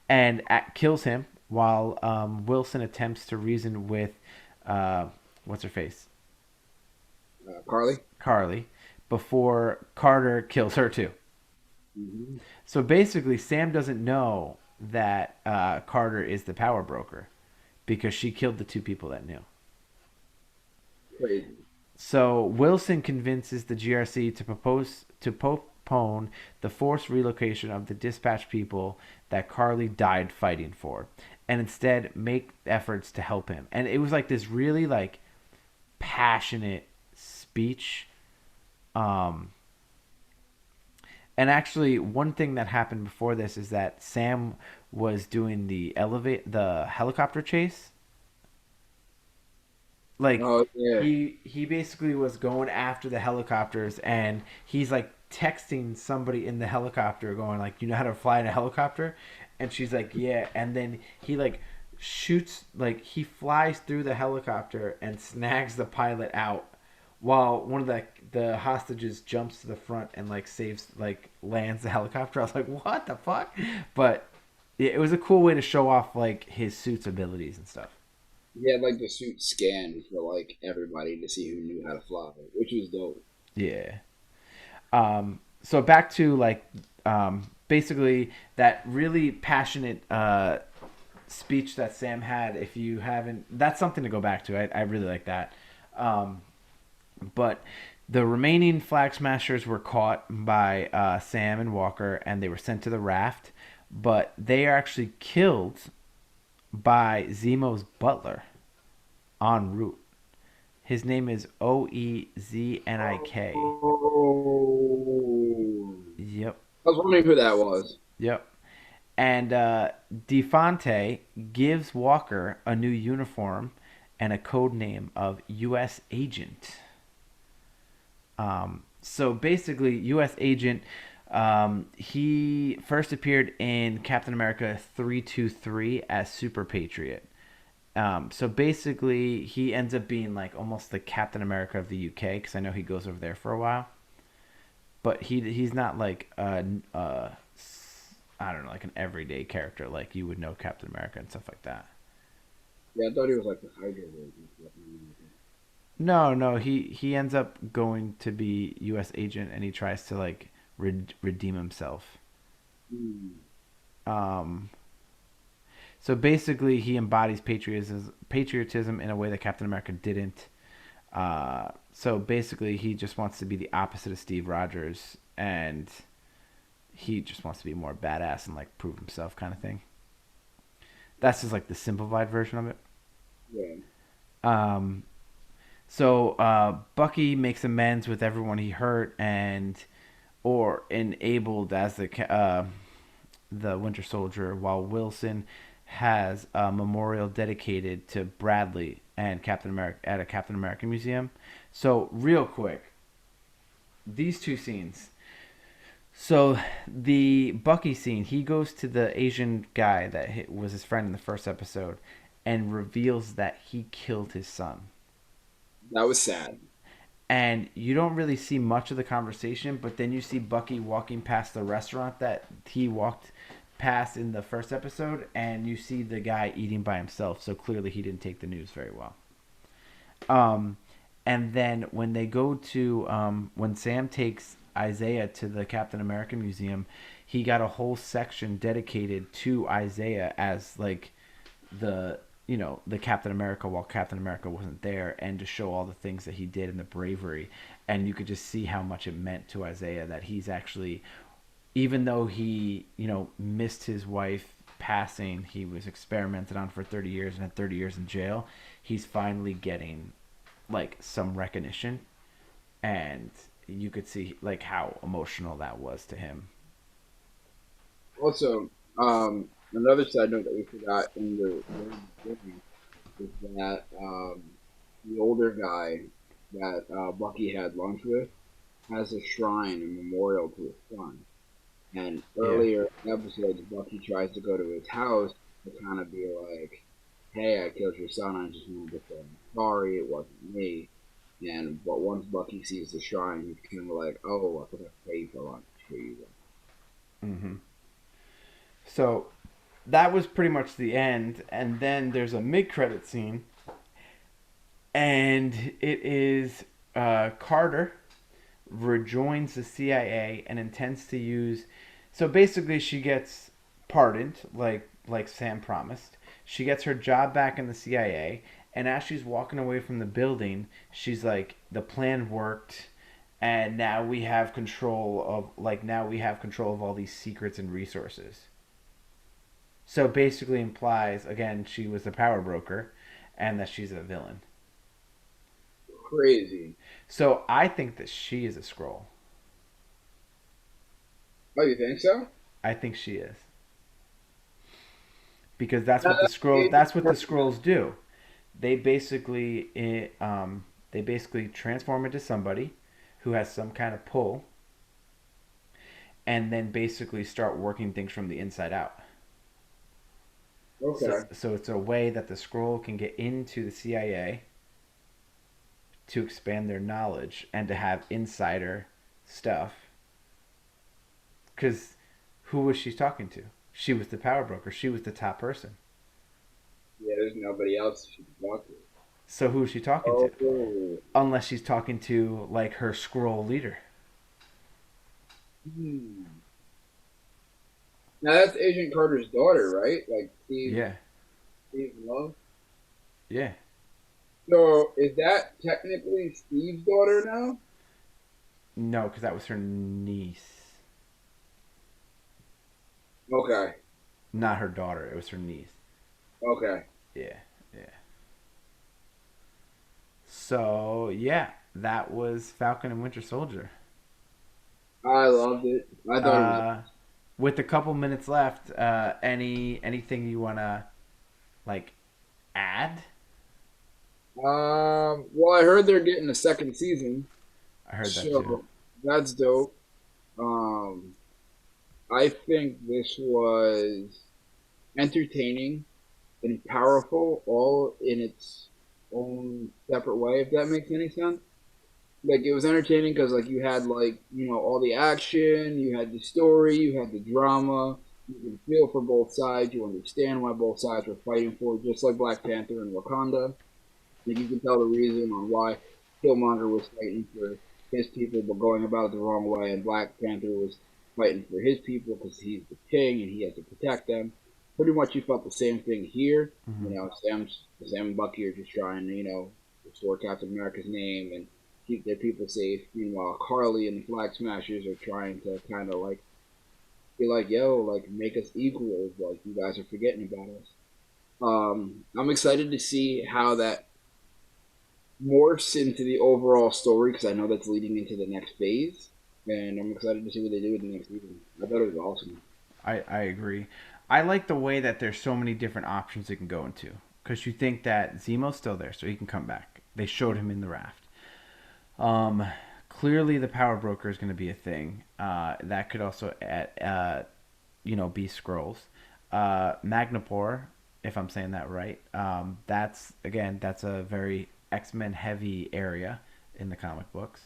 and kills him while Wilson attempts to reason with what's her face, Carly. Carly, before Carter kills her too. Mm-hmm. So basically, Sam doesn't know that Carter is the power broker because she killed the two people that knew. Crazy. So Wilson convinces the GRC to postpone the forced relocation of the dispatched people that Carly died fighting for, and instead make efforts to help him. And it was like this really like passionate speech. Um, and actually, one thing that happened before this is that Sam was doing the helicopter chase, like Oh yeah. he basically was going after the helicopters, and he's like texting somebody in the helicopter going like, you know how to fly in a helicopter, and she's like, yeah, and then he like shoots, like he flies through the helicopter and snags the pilot out while one of the hostages jumps to the front and like saves, like lands the helicopter. I was like, what the fuck? But it was a cool way to show off like his suit's abilities and stuff. He had like the suit scanned for like everybody to see who knew how to fly, which was dope. Yeah. So back to like basically that really passionate speech that Sam had. If you haven't, that's something to go back to. I really like that. Um, but the remaining Flag Smashers were caught by Sam and Walker, and they were sent to the raft. But they are actually killed by Zemo's butler en route. His name is Oezenik. Oh, Yep. I was wondering who that was. Yep. And DeFonte gives Walker a new uniform and a code name of U.S. Agent. So basically, U.S. Agent, he first appeared in Captain America 323 as Super Patriot. So basically, he ends up being like almost the Captain America of the UK, because I know he goes over there for a while. But he's not like I don't know, like an everyday character, like you would know Captain America and stuff like that. Yeah, I thought he was like the Hydra version. No, no, he ends up going to be U.S. agent, and he tries to like redeem himself. Hmm. Um, so basically, he embodies patriotism in a way that Captain America didn't. So basically, he just wants to be the opposite of Steve Rogers, and he just wants to be more badass and like prove himself, kind of thing. That's just like the simplified version of it. Yeah. Um, Bucky makes amends with everyone he hurt and or enabled as the Winter Soldier, while Wilson has a memorial dedicated to Bradley and Captain America at a Captain America museum. So real quick, these two scenes. So the Bucky scene, he goes to the Asian guy that was his friend in the first episode, and reveals that he killed his son. That was sad. And you don't really see much of the conversation, but then you see Bucky walking past the restaurant that he walked past in the first episode, and you see the guy eating by himself. So clearly, he didn't take the news very well. Um, and then when they go to when Sam takes Isaiah to the Captain America Museum, he got a whole section dedicated to Isaiah as like the the Captain America while Captain America wasn't there, and to show all the things that he did and the bravery. And you could just see how much it meant to Isaiah that he's actually, even though he missed his wife passing, he was experimented on for 30 years and had 30 years in jail. He's finally getting like some recognition, and you could see like how emotional that was to him. Also, another side note that we forgot in the movie is that the older guy that Bucky had lunch with has a shrine, a memorial to his son. And Yeah. earlier in episodes, Bucky tries to go to his house to kind of be like, "Hey, I killed your son. I just wanted to say I'm sorry. It wasn't me." And but once Bucky sees the shrine, he's kind of like, "Oh, I forgot to pay for lunch for you." Mm-hmm. So that was pretty much the end, and then there's a mid-credit scene, and it is Carter rejoins the CIA and intends to use. So basically, she gets pardoned, like Sam promised. She gets her job back in the CIA, and as she's walking away from the building, she's like, "The plan worked, and now we have control of all these secrets and resources." So basically implies again she was the power broker, and that she's a villain. Crazy. So I think that she is a scroll. Oh, you think so? I think she is because No, that's what the scrolls do. They basically they basically transform into somebody who has some kind of pull, and then basically start working things from the inside out. So okay. so it's a way that the scroll can get into the CIA to expand their knowledge and to have insider stuff. Because who was she talking to? She was the power broker. She was the top person. Yeah, there's nobody else she can talk to. So who is she talking to? Oh. Unless she's talking to like her scroll leader. Hmm. Now that's Agent Carter's daughter, right? Like Yeah, Steve Love. yeah. So is that technically Steve's daughter now? No, because that was her niece, Okay. not her daughter. It was her niece. Okay. Yeah, yeah. So yeah, that was Falcon and Winter Soldier. I loved it. I thought it was. Uh, with a couple minutes left, anything you wanna like add? Well, I heard they're getting a second season, I heard that too. so that's dope. Um, I think this was entertaining and powerful, all in its own separate way. If that makes any sense. Like it was entertaining because like you had like all the action, you had the story, you had the drama, You can feel for both sides. You understand why both sides were fighting for, it, just like Black Panther and Wakanda. Like you can tell the reason on why Killmonger was fighting for his people, but going about it the wrong way, and Black Panther was fighting for his people because he's the king and he has to protect them. Pretty much, you felt the same thing here. Hmm. Sam and Bucky are just trying to, restore Captain America's name and keep their people safe. Meanwhile, Carly and the Flag Smashers are trying to kind of like be like, "Yo, like make us equals. Like you guys are forgetting about us." I'm excited to see how that morphs into the overall story because I know that's leading into the next phase, and I'm excited to see what they do with the next season. I thought it was awesome. I agree. I like the way that there's so many different options it can go into. Because you think that Zemo's still there, so he can come back. They showed him in the raft. Um, Clearly the power broker is going to be a thing. That could also be scrolls. Magnapore, if I'm saying that right. That's a very X-Men heavy area in the comic books.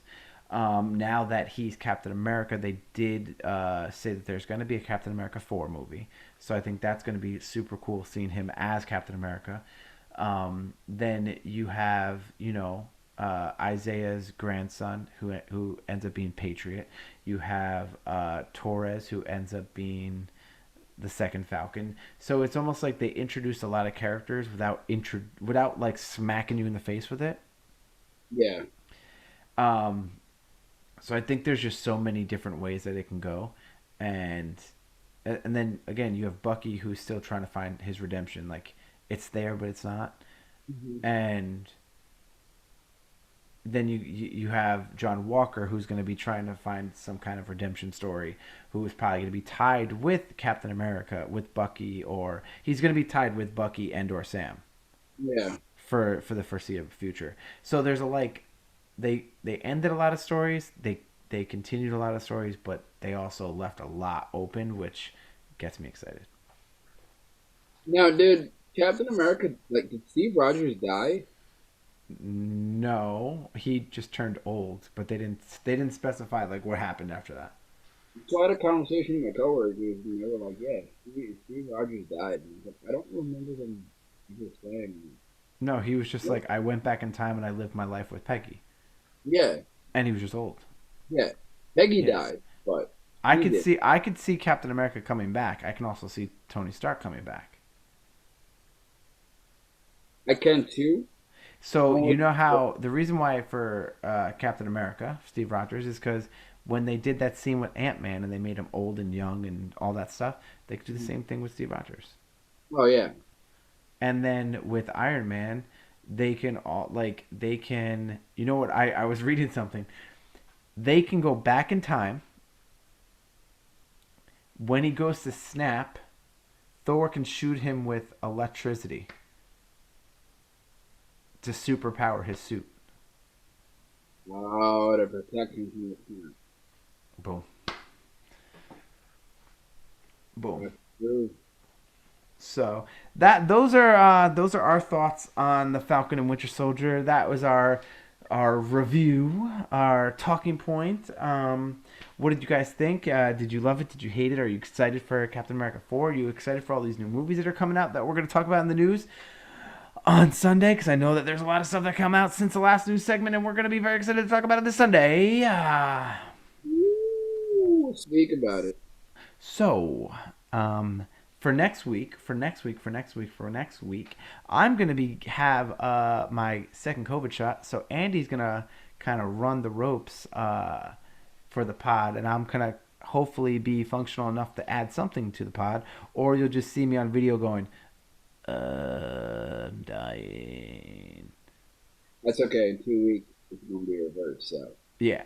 Now that he's Captain America, they did say that there's going to be a Captain America 4 movie. So I think that's going to be super cool seeing him as Captain America. Then you have, Isaiah's grandson who ends up being Patriot. You have Torres who ends up being the second Falcon. So it's almost like they introduced a lot of characters without like smacking you in the face with it. Yeah. Um, so I think there's just so many different ways that it can go, and and then again you have Bucky who's still trying to find his redemption. Like it's there, but it's not. Hmm. And then you have John Walker who's going to be trying to find some kind of redemption story, who is probably going to be tied with Captain America, with Bucky, or he's going to be tied with Bucky and or Sam Yeah. for the foreseeable future. So there's a like they ended a lot of stories, they continued a lot of stories, but they also left a lot open, which gets me excited. Now, did Captain America like did Steve Rogers die? No, he just turned old, but they didn't specify like what happened after that. So I had a conversation with my coworkers, and they were like, "Yeah, Steve Rogers died." And I was like, "I don't remember them ever saying." No, he was just What? like I went back in time and I lived my life with Peggy, Yeah, and he was just old. yeah. Peggy Yes, died, but I he could did. see Captain America coming back. I can also see Tony Stark coming back. I can too. So you Only, know how the reason why for Captain America, Steve Rogers, is because when they did that scene with Ant Man and they made him old and young and all that stuff, they could do the same thing with Steve Rogers. oh yeah, And then with Iron Man, they can you know what I was reading something. They can go back in time. When he goes to snap, Thor can shoot him with electricity to superpower his suit. oh, to protect him from the sun. Boom. Boom. That's true. So those are our thoughts on the Falcon and Winter Soldier. That was our review, our talking point. What did you guys think? Did you love it? Did you hate it? Are you excited for Captain America 4? Are you excited for all these new movies that are coming out that we're going to talk about in the news on Sunday? Because I know that there's a lot of stuff that come out since the last news segment, and we're going to be very excited to talk about it this Sunday. Ooh, speak about it. So, for next week, I'm gonna be have my second COVID shot. So Andy's gonna kind of run the ropes for the pod, and I'm gonna hopefully be functional enough to add something to the pod, or you'll just see me on video going, I'm dying. That's okay. In 2 weeks, it's gonna be reversed. So. Yeah.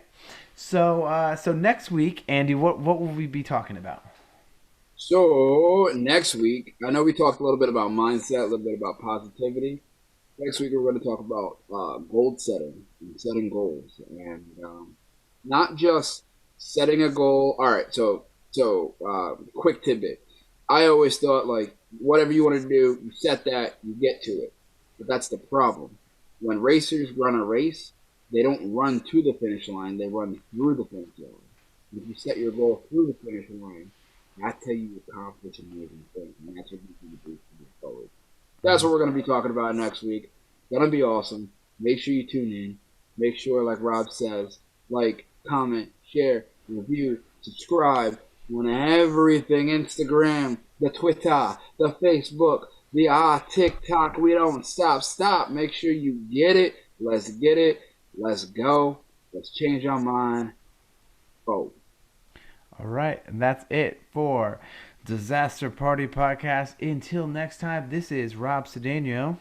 So next week, Andy, what will we be talking about? So next week, I know we talked a little bit about mindset, a little bit about positivity. Next week, we're going to talk about goal setting and setting goals, and not just setting a goal. All right, quick tidbit. I always thought like whatever you want to do, you set that, you get to it. But that's the problem. When racers run a race, they don't run to the finish line; they run through the finish line. If you set your goal through the finish line, That's how you accomplish amazing things, and that's what you can do to move forward. That's Mm-hmm. what we're going to be talking about next week. Gonna be awesome. Make sure you tune in. Make sure, like Rob says, like, comment, share, review, subscribe on everything: Instagram, the Twitter, the Facebook, the TikTok. We don't stop. Stop. Make sure you get it. Let's get it. Let's go. Let's change our mind. Oh, All right, and that's it for Disaster Party Podcast. Until next time, this is Rob Cedeno,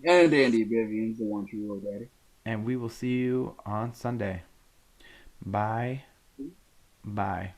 and Andy Vivian's the one true daddy. and we will see you on Sunday. Bye. Bye.